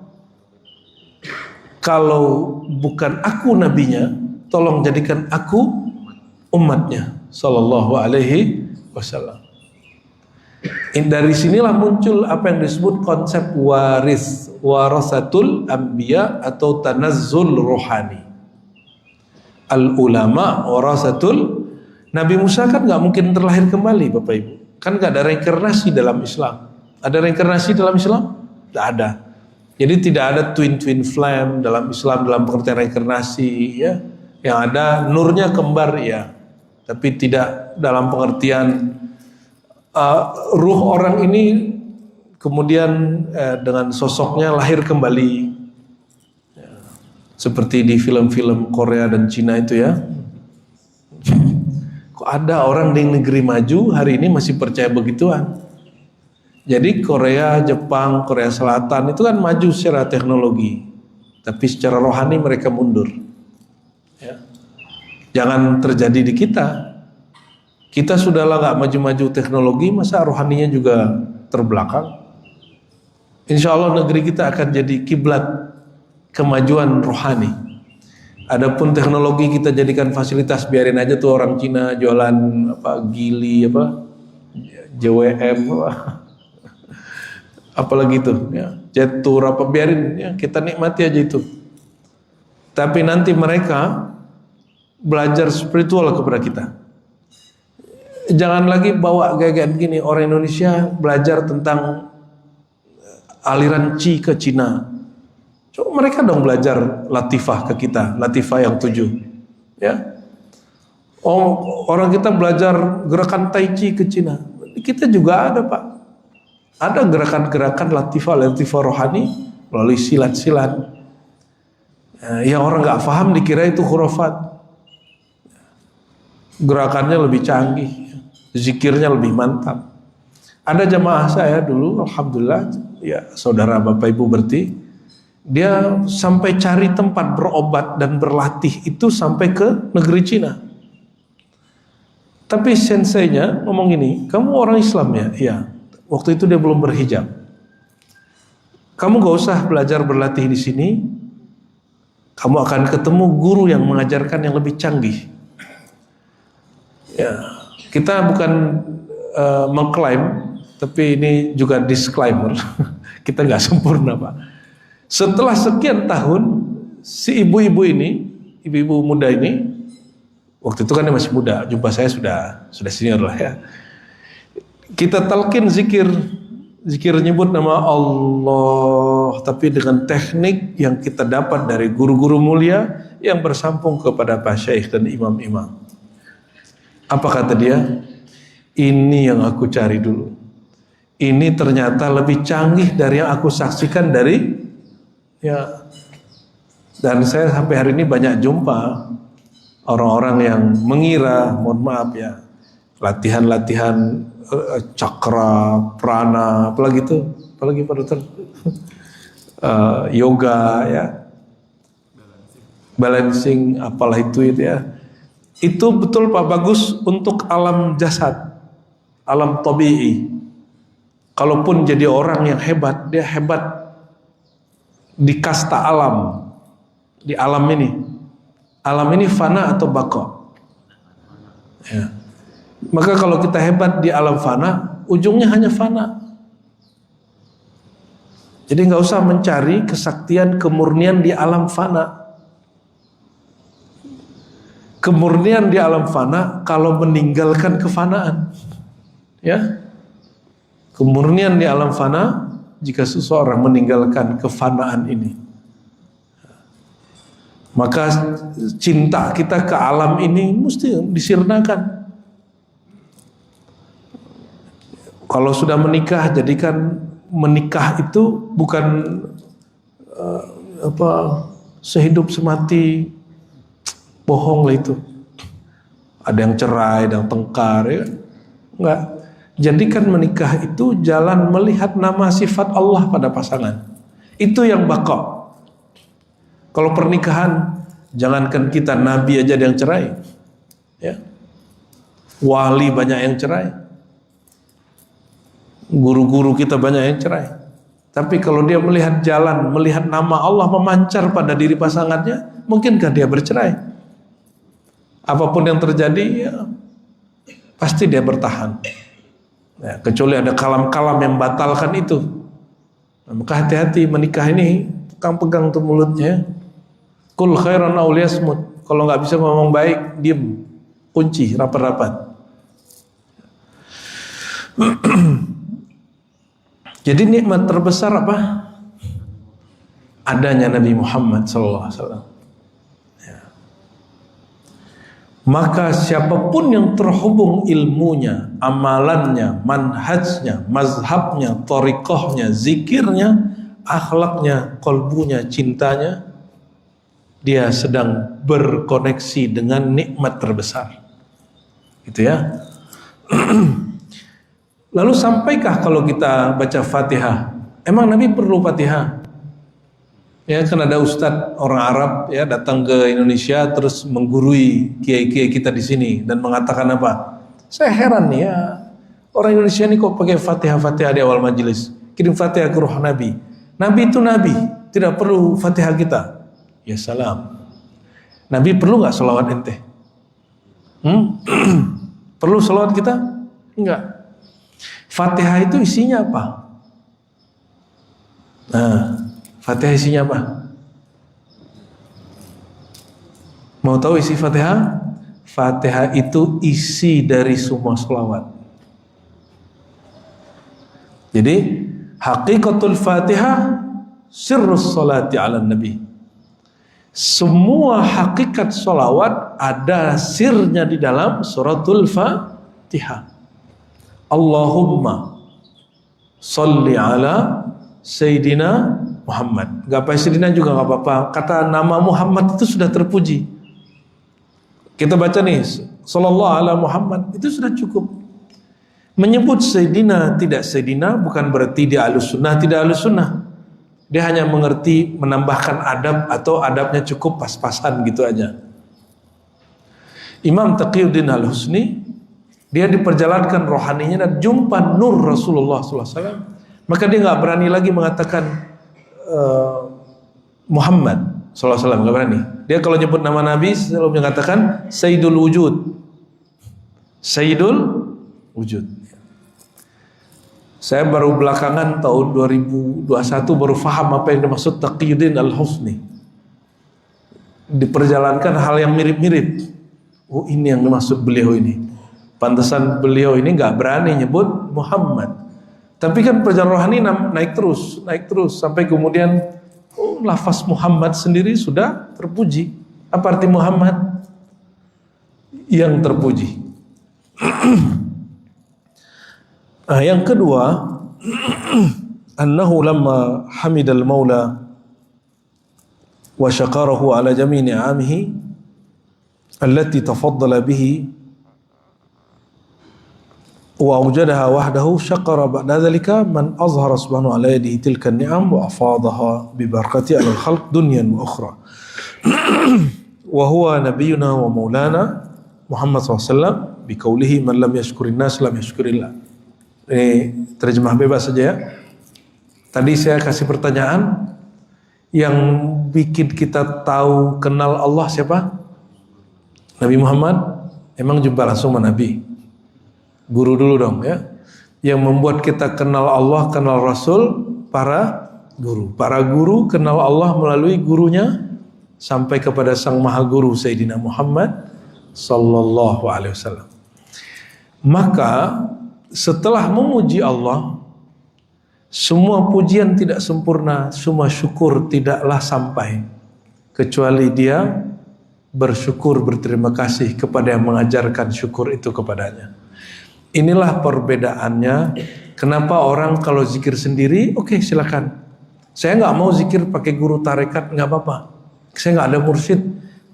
kalau bukan aku nabinya, tolong jadikan aku umatnya, sallallahu alaihi wasallam. Dari sinilah muncul apa yang disebut konsep warasatul anbiya atau tanazzul rohani. Al ulama warasatul. Nabi Musa kan nggak mungkin terlahir kembali, Bapak Ibu. Kan nggak ada reinkarnasi dalam Islam. Ada reinkarnasi dalam Islam? Tidak ada. Jadi tidak ada twin flame dalam Islam dalam pengertian reinkarnasi, ya. Yang ada nurnya kembar, ya. Tapi tidak dalam pengertian ruh orang ini kemudian dengan sosoknya lahir kembali, ya. Seperti di film-film Korea dan Cina itu, ya. Kok ada orang di negeri maju hari ini masih percaya begituan? Jadi Korea, Jepang, Korea Selatan itu kan maju secara teknologi, tapi secara rohani mereka mundur, ya. Jangan terjadi di kita. Kita sudahlah gak maju-maju teknologi, masa rohaninya juga terbelakang? Insya Allah negeri kita akan jadi kiblat kemajuan rohani. Adapun teknologi kita jadikan fasilitas, biarin aja tuh orang Cina jualan gili JWM apalagi tuh, ya, jet tour biarin, ya, kita nikmati aja itu. Tapi nanti mereka belajar spiritual kepada kita. Jangan lagi bawa gaya-gaya gini, orang Indonesia belajar tentang aliran Qi ke Cina. Coba mereka dong belajar latifah ke kita, latifah yang 7. Ya. Oh, orang kita belajar gerakan Tai Chi ke Cina. Kita juga ada, Pak. Ada gerakan-gerakan latifah rohani melalui silat-silat. Yang orang nggak paham dikira itu khurafat. Gerakannya lebih canggih, zikirnya lebih mantap. Ada jamaah saya dulu, alhamdulillah, ya saudara bapak ibu berarti, dia sampai cari tempat berobat dan berlatih itu sampai ke negeri Cina. Tapi senseinya ngomong gini, kamu orang Islam ya? Iya. Waktu itu dia belum berhijab. Kamu gak usah belajar berlatih di sini. Kamu akan ketemu guru yang mengajarkan yang lebih canggih. Ya, kita bukan mengklaim, tapi ini juga disclaimer. Kita nggak sempurna, Pak. Setelah sekian tahun, si ibu-ibu ini, ibu-ibu muda ini, waktu itu kan dia masih muda, jumpa saya sudah senior lah ya. Kita talkin zikir nyebut nama Allah, tapi dengan teknik yang kita dapat dari guru-guru mulia yang bersambung kepada para syaikh dan imam-imam. Apa kata dia? Ini yang aku cari dulu. Ini ternyata lebih canggih dari yang aku saksikan dari ya. Dan saya sampai hari ini banyak jumpa orang-orang yang mengira, mohon maaf ya, latihan-latihan cakra, prana, apalagi Pak Dokter, yoga ya, balancing, apalah itu ya. Itu betul Pak, bagus untuk alam jasad, alam tabi'i. Kalaupun jadi orang yang hebat, dia hebat di kasta alam, di alam ini. Alam ini fana atau baqa? Ya. Maka kalau kita hebat di alam fana, ujungnya hanya fana. Jadi nggak usah mencari kesaktian, kemurnian di alam fana. Kemurnian di alam fana kalau meninggalkan kefanaan. Ya. Kemurnian di alam fana jika seseorang meninggalkan kefanaan ini. Maka cinta kita ke alam ini mesti disirnakan. Kalau sudah menikah, jadikan menikah itu bukan sehidup semati, bohong lah itu. Ada yang cerai, ada yang tengkar, ya. Enggak. Jadikan menikah itu jalan melihat nama sifat Allah pada pasangan. Itu yang baqa. Kalau pernikahan, jangankan kita, Nabi aja ada yang cerai, ya. Wali banyak yang cerai. Guru-guru kita banyak yang cerai. Tapi kalau dia melihat jalan, melihat nama Allah memancar pada diri pasangannya, mungkinkah dia bercerai? Apapun yang terjadi, ya, pasti dia bertahan. Ya, kecuali ada kalam-kalam yang batalkan itu. Nah, maka hati-hati menikah ini, pegang tuh mulutnya. Kul khairan aw liyasmut. Kalau nggak bisa ngomong baik, diem, kunci rapat-rapat. Jadi nikmat terbesar apa? Adanya Nabi Muhammad SAW. Ya. Maka siapapun yang terhubung ilmunya, amalannya, manhajnya, mazhabnya, thariqahnya, zikirnya, akhlaknya, qalbunya, cintanya, dia sedang berkoneksi dengan nikmat terbesar. Gitu ya. Lalu sampaikah kalau kita baca Fatihah? Emang Nabi perlu Fatihah? Ya kan ada ustadz orang Arab ya datang ke Indonesia terus menggurui kiai-kiai kita di sini dan mengatakan apa? Saya heran nih ya, orang Indonesia ini kok pakai Fatihah di awal majelis. Kirim Fatihah ke ruh Nabi. Nabi itu Nabi, tidak perlu Fatihah kita. Ya salam. Nabi perlu nggak sholawat ente? Perlu sholawat kita? Enggak. Fatihah itu isinya apa? Nah, Fatihah isinya apa? Mau tahu isi Fatihah? Fatihah itu isi dari semua sholawat. Jadi hakikatul Fatihah sirrus sholati ala nabi. Semua hakikat sholawat ada sirnya di dalam suratul Fatihah. Allahumma sholli ala Sayyidina Muhammad. Gak pakai Sayyidina juga gak apa-apa. Kata nama Muhammad itu sudah terpuji. Kita baca nih, sallallahu ala Muhammad, itu sudah cukup. Menyebut Sayyidina tidak Sayyidina bukan berarti dia ahlus sunnah tidak ahlus sunnah. Dia hanya mengerti menambahkan adab atau adabnya cukup pas-pasan gitu aja. Imam Taqiyuddin Al-Husni, dia diperjalankan rohaninya dan jumpa nur Rasulullah SAW. Maka dia nggak berani lagi mengatakan Muhammad SAW, nggak berani. Dia kalau nyebut nama Nabi selalu mengatakan Sayyidul Wujud, Sayyidul Wujud. Saya baru belakangan tahun 2021 baru faham apa yang dimaksud Taqiyuddin Al-Husni. Diperjalankan hal yang mirip-mirip. Oh, ini yang dimaksud beliau ini. Pantesan beliau ini nggak berani nyebut Muhammad. Tapi kan perjalanan rohani naik terus sampai kemudian lafaz Muhammad sendiri sudah terpuji. Apa arti Muhammad? Yang terpuji. Yang kedua, annahu lamma hamidal maula wa syakarahu ala jami' ni'amihi allati tafaddala bihi wa awjadaha wahdahu syakara ba'da dhalika man azhara subhanahu ala yadihi tilka ni'am wa afadaha bi barakati ala al-khalq dunyan wa ukhra wa huwa nabiyyuna wa maulana Muhammad SAW bi qawlihi man lam yashkurin nas lam yashkurillah. Ini terjemah bebas saja ya. Tadi saya kasih pertanyaan, yang bikin kita tahu kenal Allah siapa? Nabi Muhammad. Emang jumpa langsung sama Nabi? Guru dulu dong ya. Yang membuat kita kenal Allah, kenal Rasul, para guru. Para guru kenal Allah melalui gurunya sampai kepada sang maha guru Sayyidina Muhammad sallallahu alaihi wasallam. Maka setelah memuji Allah, semua pujian tidak sempurna, semua syukur tidaklah sampai kecuali dia bersyukur, berterima kasih kepada yang mengajarkan syukur itu kepadanya. Inilah perbedaannya. Kenapa orang kalau zikir sendiri, oke, silakan. Saya nggak mau zikir pakai guru tarekat, nggak apa-apa. Saya nggak ada mursyid,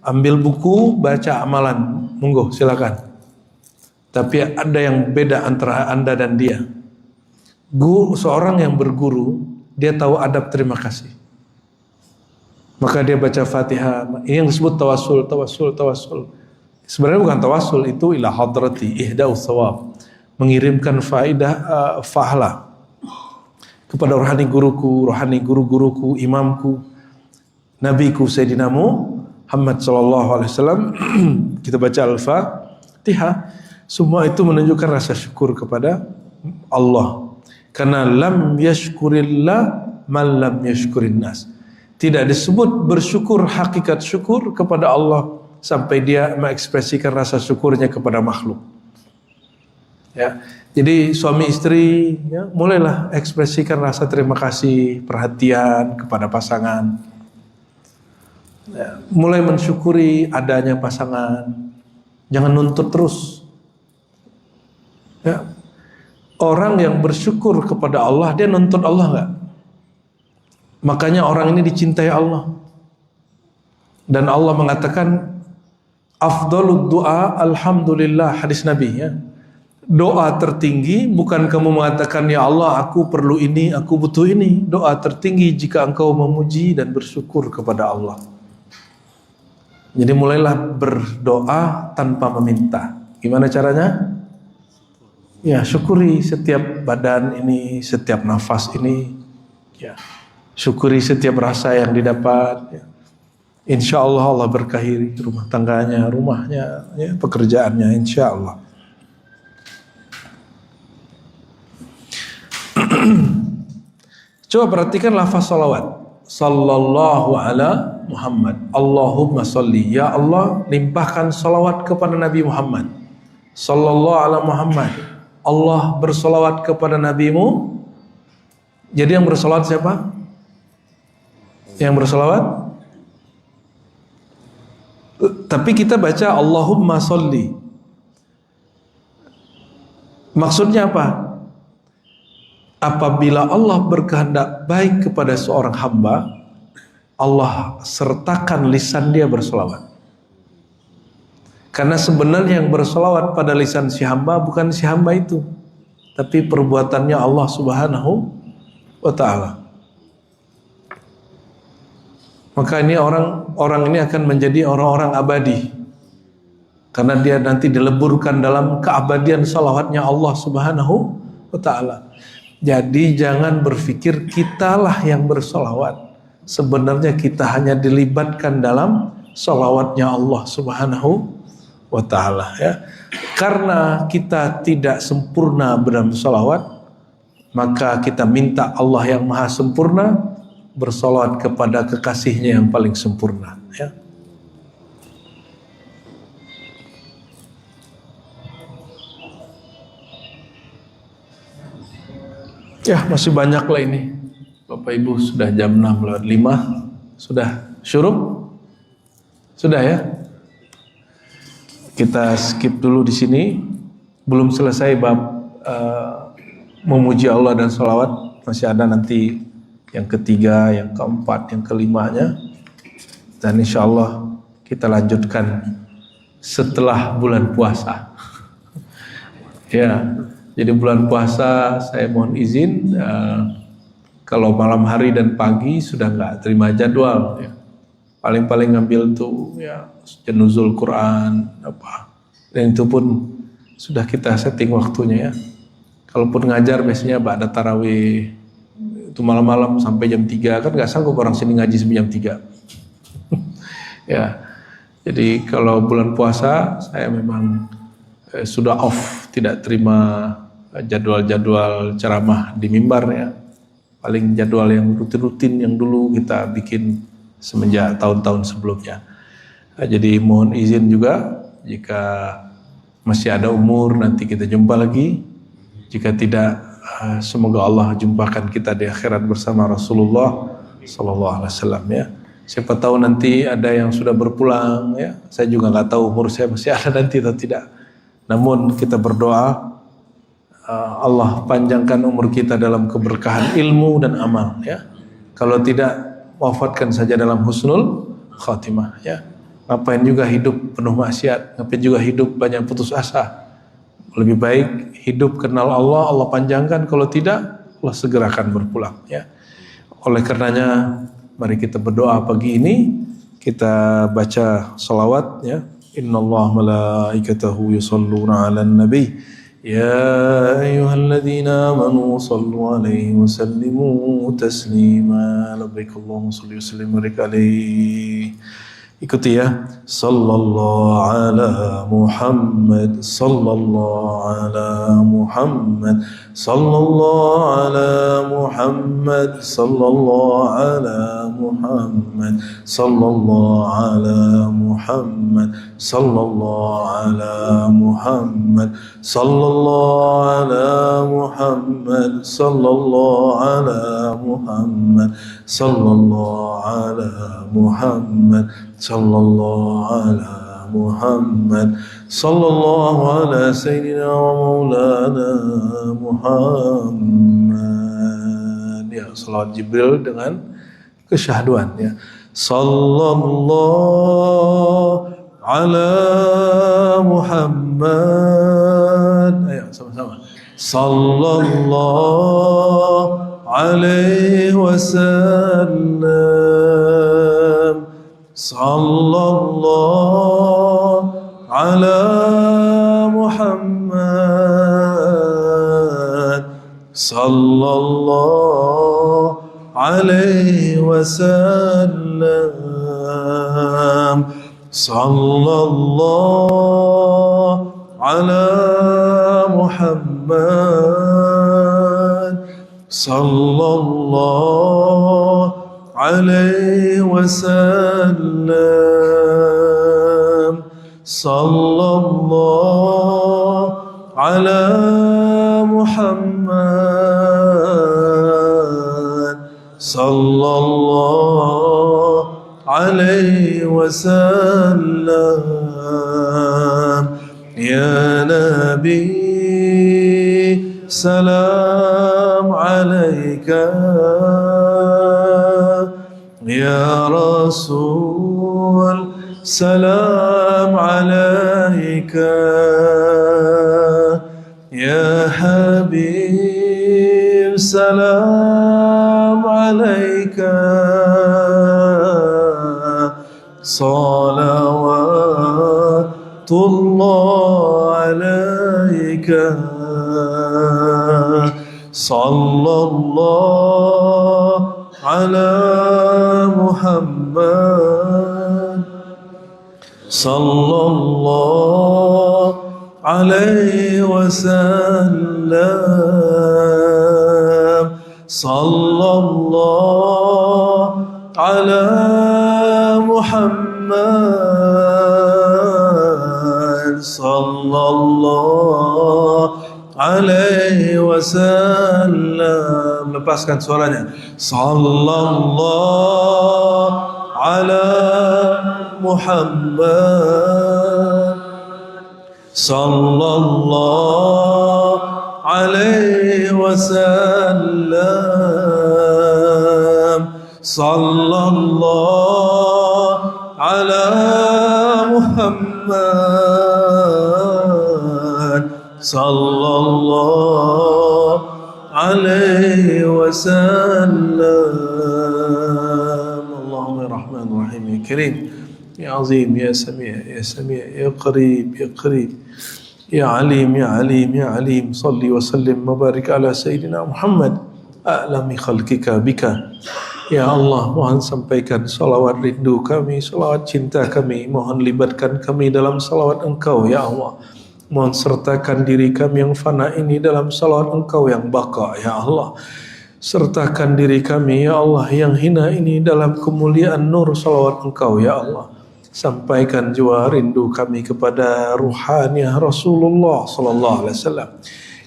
ambil buku, baca amalan, monggo silakan. Tapi ada yang beda antara Anda dan dia. Seorang yang berguru, dia tahu adab terima kasih. Maka dia baca Fatihah. Ini yang disebut tawasul. Sebenarnya bukan tawasul, itu ila hadrati ihdaus shawab. Mengirimkan fahla kepada rohani guruku, rohani guru-guruku, imamku, nabiku Sayyidina Muhammad sallallahu alaihi wasallam. Kita baca Al-Fatihah. Semua itu menunjukkan rasa syukur kepada Allah. Karena lam yashkurillah man lam yashkurin nas. Tidak disebut bersyukur hakikat syukur kepada Allah sampai dia mengekspresikan rasa syukurnya kepada makhluk. Ya, jadi suami istri ya, mulailah ekspresikan rasa terima kasih, perhatian kepada pasangan. Ya, mulai mensyukuri adanya pasangan. Jangan nuntut terus. Ya. Orang yang bersyukur kepada Allah, dia nuntut Allah enggak? Makanya orang ini dicintai Allah. Dan Allah mengatakan afdhalud du'a alhamdulillah, hadis Nabi ya. Doa tertinggi bukan kamu mengatakan ya Allah aku perlu ini, aku butuh ini. Doa tertinggi jika engkau memuji dan bersyukur kepada Allah. Jadi mulailah berdoa tanpa meminta. Gimana caranya? Ya, syukuri setiap badan ini, setiap nafas ini. Ya, syukuri setiap rasa yang didapat. Ya. Insya Allah Allah berkahi rumah tangganya, rumahnya, ya, pekerjaannya. Insya Allah. Coba perhatikan lafaz salawat. Sallallahu ala Muhammad. Allahumma salli, ya Allah limpahkan salawat kepada Nabi Muhammad sallallahu ala Muhammad. Allah bersalawat kepada nabimu. Jadi yang bersalawat siapa? Yang bersalawat. Tapi kita baca Allahumma salli. Maksudnya apa? Apabila Allah berkehendak baik kepada seorang hamba, Allah sertakan lisan dia bersolawat. Karena sebenarnya yang bersolawat pada lisan si hamba bukan si hamba itu, tapi perbuatannya Allah Subhanahu wa ta'ala. Maka ini orang ini akan menjadi orang-orang abadi, karena dia nanti dileburkan dalam keabadian salawatnya Allah Subhanahu wa ta'ala. Jadi jangan berpikir kitalah yang bersolawat. Sebenarnya kita hanya dilibatkan dalam salawatnya Allah Subhanahu wa ta'ala, ya. Karena kita tidak sempurna dalam salawat, maka kita minta Allah yang maha sempurna bersalawat kepada kekasihnya yang paling sempurna, ya. Ya, masih banyak lah ini. Bapak Ibu, sudah jam 6:05. Sudah syuruk? Sudah ya? Kita skip dulu di sini. Belum selesai bab memuji Allah dan salawat. Masih ada nanti yang ketiga, yang keempat, yang kelimanya. Dan insya Allah kita lanjutkan setelah bulan puasa. Ya. Jadi bulan puasa saya mohon izin kalau malam hari dan pagi sudah nggak terima jadwal, ya. Paling-paling ngambil tuh ya nuzul Quran apa, dan itu pun sudah kita setting waktunya, ya. Kalaupun ngajar biasanya ba'da tarawih itu malam-malam sampai jam 3, kan nggak sanggup orang sini ngaji sampai jam 3. Ya, jadi kalau bulan puasa saya memang sudah off, tidak terima jadwal-jadwal ceramah di mimbar, ya. Paling jadwal yang rutin-rutin yang dulu kita bikin semenjak tahun-tahun sebelumnya. Jadi mohon izin juga jika masih ada umur nanti kita jumpa lagi. Jika tidak, semoga Allah jumpakan kita di akhirat bersama Rasulullah sallallahu alaihi wasallam, ya. Siapa tahu nanti ada yang sudah berpulang, ya. Saya juga nggak tahu umur saya masih ada nanti atau tidak. Namun kita berdoa Allah panjangkan umur kita dalam keberkahan ilmu dan amal, ya. Kalau tidak, wafatkan saja dalam husnul khatimah, ya. Ngapain juga hidup penuh maksiat, ngapain juga hidup banyak putus asa. Lebih baik hidup kenal Allah, Allah panjangkan. Kalau tidak, Allah segerakan berpulang, ya. Oleh karenanya mari kita berdoa pagi ini, kita baca salawat, ya. Innallaha malaikatahu yusalluna 'alan nabi ya ayyuhalladzina amanu sallu 'alaihi wa sallimu taslima. Labbaik Allahumma shalli wa sallim wa barik alaihi. Ikuti, ya. Sallallahu ala Muhammad, sallallahu ala Muhammad, sallallahu ala Muhammad, sallallahu ala Muhammad, sallallahu ala Muhammad, sallallahu ala Muhammad, sallallahu ala Muhammad, sallallahu ala Muhammad, sallallahu ala Muhammad, sallallahu ala Muhammad, sallallahu ala Sayyidina wa Maulana Muhammad. Ya, salawat Jibril dengan kesyahduan, ya. Sallallahu ala Muhammad. Ayo sama-sama. Sallallahu alaihi wasallam. Sallallahu ala Muhammad, sallallahu alaihi wasallam. Sallallahu ala Muhammad, sallallahu alaihi وسلم صلى الله على محمد صلى الله عليه وسلم يا نبي سلام عليك يا رسول سلام عليك يا حبيب سلام عليك صلوات الله عليك صلى الله على محمد صلى الله عليه وسلم صلى الله على محمد صلى الله alaihi wasallam. Lepaskan suaranya. Sallallahu ala Muhammad sallallahu alaihi wasallam. Sallallahu ala Muhammad sallallahu alaihi wasallam. Allahumma rahman rahim ya karim ya azim ya sami' ya sami' ya qarib ya qarib ya alim ya alim ya alim. Salli wa sallim wa barik ala sayyidina Muhammad a'lami khalqika bika. Ya Allah, mohon sampaikan salawat rindu kami, salawat cinta kami, mohon libatkan kami dalam salawat Engkau ya Allah. Mohon sertakan diri kami yang fana ini dalam salawat Engkau yang baka, ya Allah. Sertakan diri kami, ya Allah, yang hina ini dalam kemuliaan nur salawat Engkau, ya Allah. Sampaikan jua rindu kami kepada ruhaniah Rasulullah sallallahu alaihi wasallam.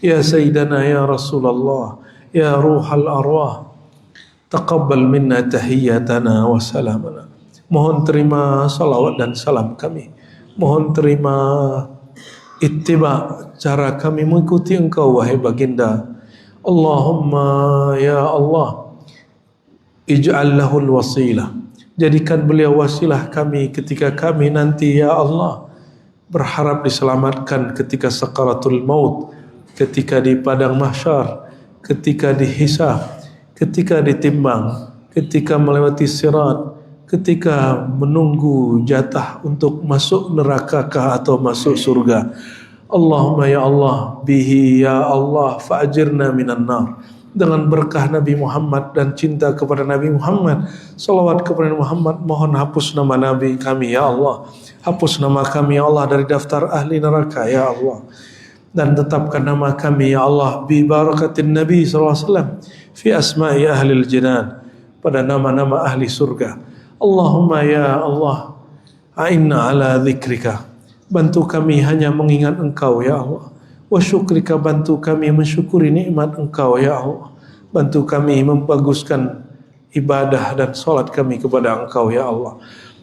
Ya Sayyidana ya Rasulullah, ya Ruhal Arwah, taqabbal minna tahiyyatana wa salamana. Mohon terima salawat dan salam kami. Mohon terima ittiba, cara kami mengikuti Engkau wahai baginda. Allahumma ya Allah, ij'al lahul wasilah, jadikan beliau wasilah kami ketika kami nanti ya Allah berharap diselamatkan ketika sakaratul maut, ketika di padang mahsyar, ketika dihisab, ketika ditimbang, ketika melewati sirat, ketika menunggu jatah untuk masuk neraka kah atau masuk surga. Allahumma ya Allah, bihi ya Allah fa'ajirna minan nar. Dengan berkah Nabi Muhammad dan cinta kepada Nabi Muhammad, salawat kepada Muhammad, mohon hapus nama Nabi kami ya Allah. Hapus nama kami ya Allah dari daftar ahli neraka ya Allah. Dan tetapkan nama kami ya Allah bi barakatin Nabi sallallahu alaihi wasallam fi asma'i ahlil jinan, pada nama-nama ahli surga. Allahumma ya Allah, a'inna ala dzikrika, bantu kami hanya mengingat Engkau ya Allah. Wa syukrika, bantu kami mensyukuri nikmat Engkau ya Allah. Bantu kami membaguskan ibadah dan salat kami kepada Engkau ya Allah.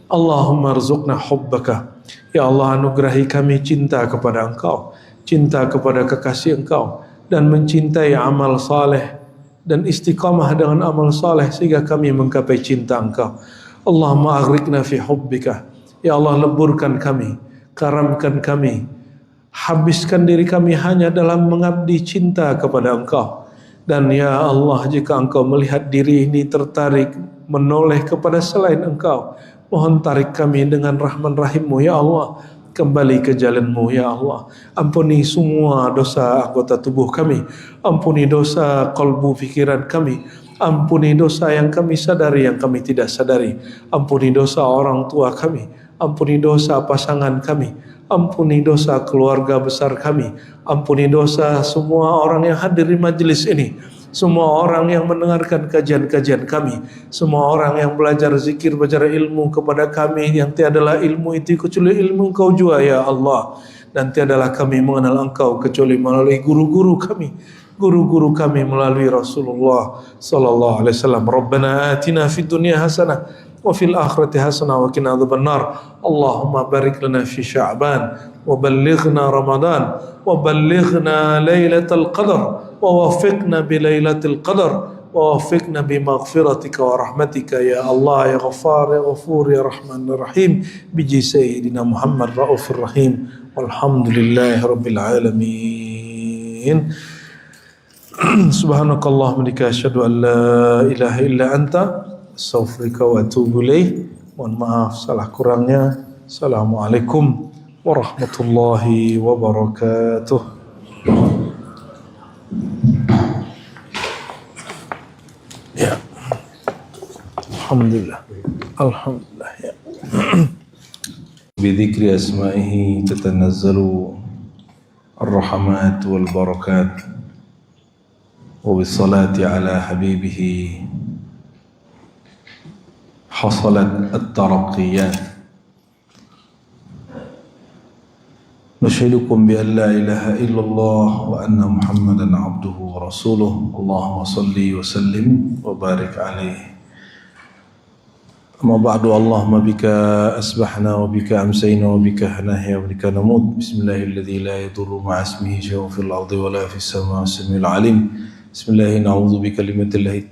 Allahumma rzuqna hubbaka, ya Allah anugerahi kami cinta kepada Engkau, cinta kepada kekasih Engkau, dan mencintai amal saleh dan istiqamah dengan amal saleh sehingga kami menggapai cinta Engkau. Allahumma aghrikna fi hubbika, ya Allah leburkan kami, karamkan kami, habiskan diri kami hanya dalam mengabdi cinta kepada Engkau. Dan ya Allah, jika Engkau melihat diri ini tertarik menoleh kepada selain Engkau, mohon tarik kami dengan rahman rahim-Mu ya Allah, kembali ke jalan-Mu ya Allah. Ampuni semua dosa anggota tubuh kami, ampuni dosa kalbu fikiran kami, ampuni dosa yang kami sadari, yang kami tidak sadari, ampuni dosa orang tua kami, ampuni dosa pasangan kami, ampuni dosa keluarga besar kami, ampuni dosa semua orang yang hadir di majlis ini. semua orang yang mendengarkan kajian-kajian kami, semua orang yang belajar zikir, belajar ilmu kepada kami, yang tiadalah ilmu itu kecuali ilmu Engkau jua ya Allah, dan tiadalah kami mengenal Engkau kecuali melalui guru-guru kami, guru-guru kami melalui Rasulullah sallallahu alaihi wasallam. Rabbana atina fid dunya hasanah wa fil akhirati hasanah wa qina adzabannar. Allahumma barik lana fi Sya'ban wa ballighna Ramadan wa ballighna Lailatul Qadar wa waffiqna bi Lailatul Qadar wa waffiqna bi maghfiratika wa rahmatika ya Allah ya Ghaffar ya Ghafur ya Rahman ya Rahim bi sayyidina Muhammad Raufur Rahim walhamdulillahi rabbil alamin. Subhanakallahumma wa asyhadu an la ilaha illa anta astaghfiruka wa atubu ilaik. Mohon maaf salah kurangnya. Assalamualaikum warahmatullahi wabarakatuh. Ya. Alhamdulillah. Alhamdulillah ya. Bidzikri asma'ihi tatanazzalu ar-rahmat wal barakat wa bis-salati ala habibihi hasalat at-taraqqiyat. نشهدكم بأن لا إله إلا الله وأن محمدا عبده ورسوله اللهم صل وسلم وبارك عليه. أما بعد اللهم بك أسبحنا وبك أمسينا وبك نحيا وبك نموت. بسم الله الذي لا يضر مع اسمه شيء في الأرض ولا في السماء السميع العليم. بسم الله نعوذ بكلمة الله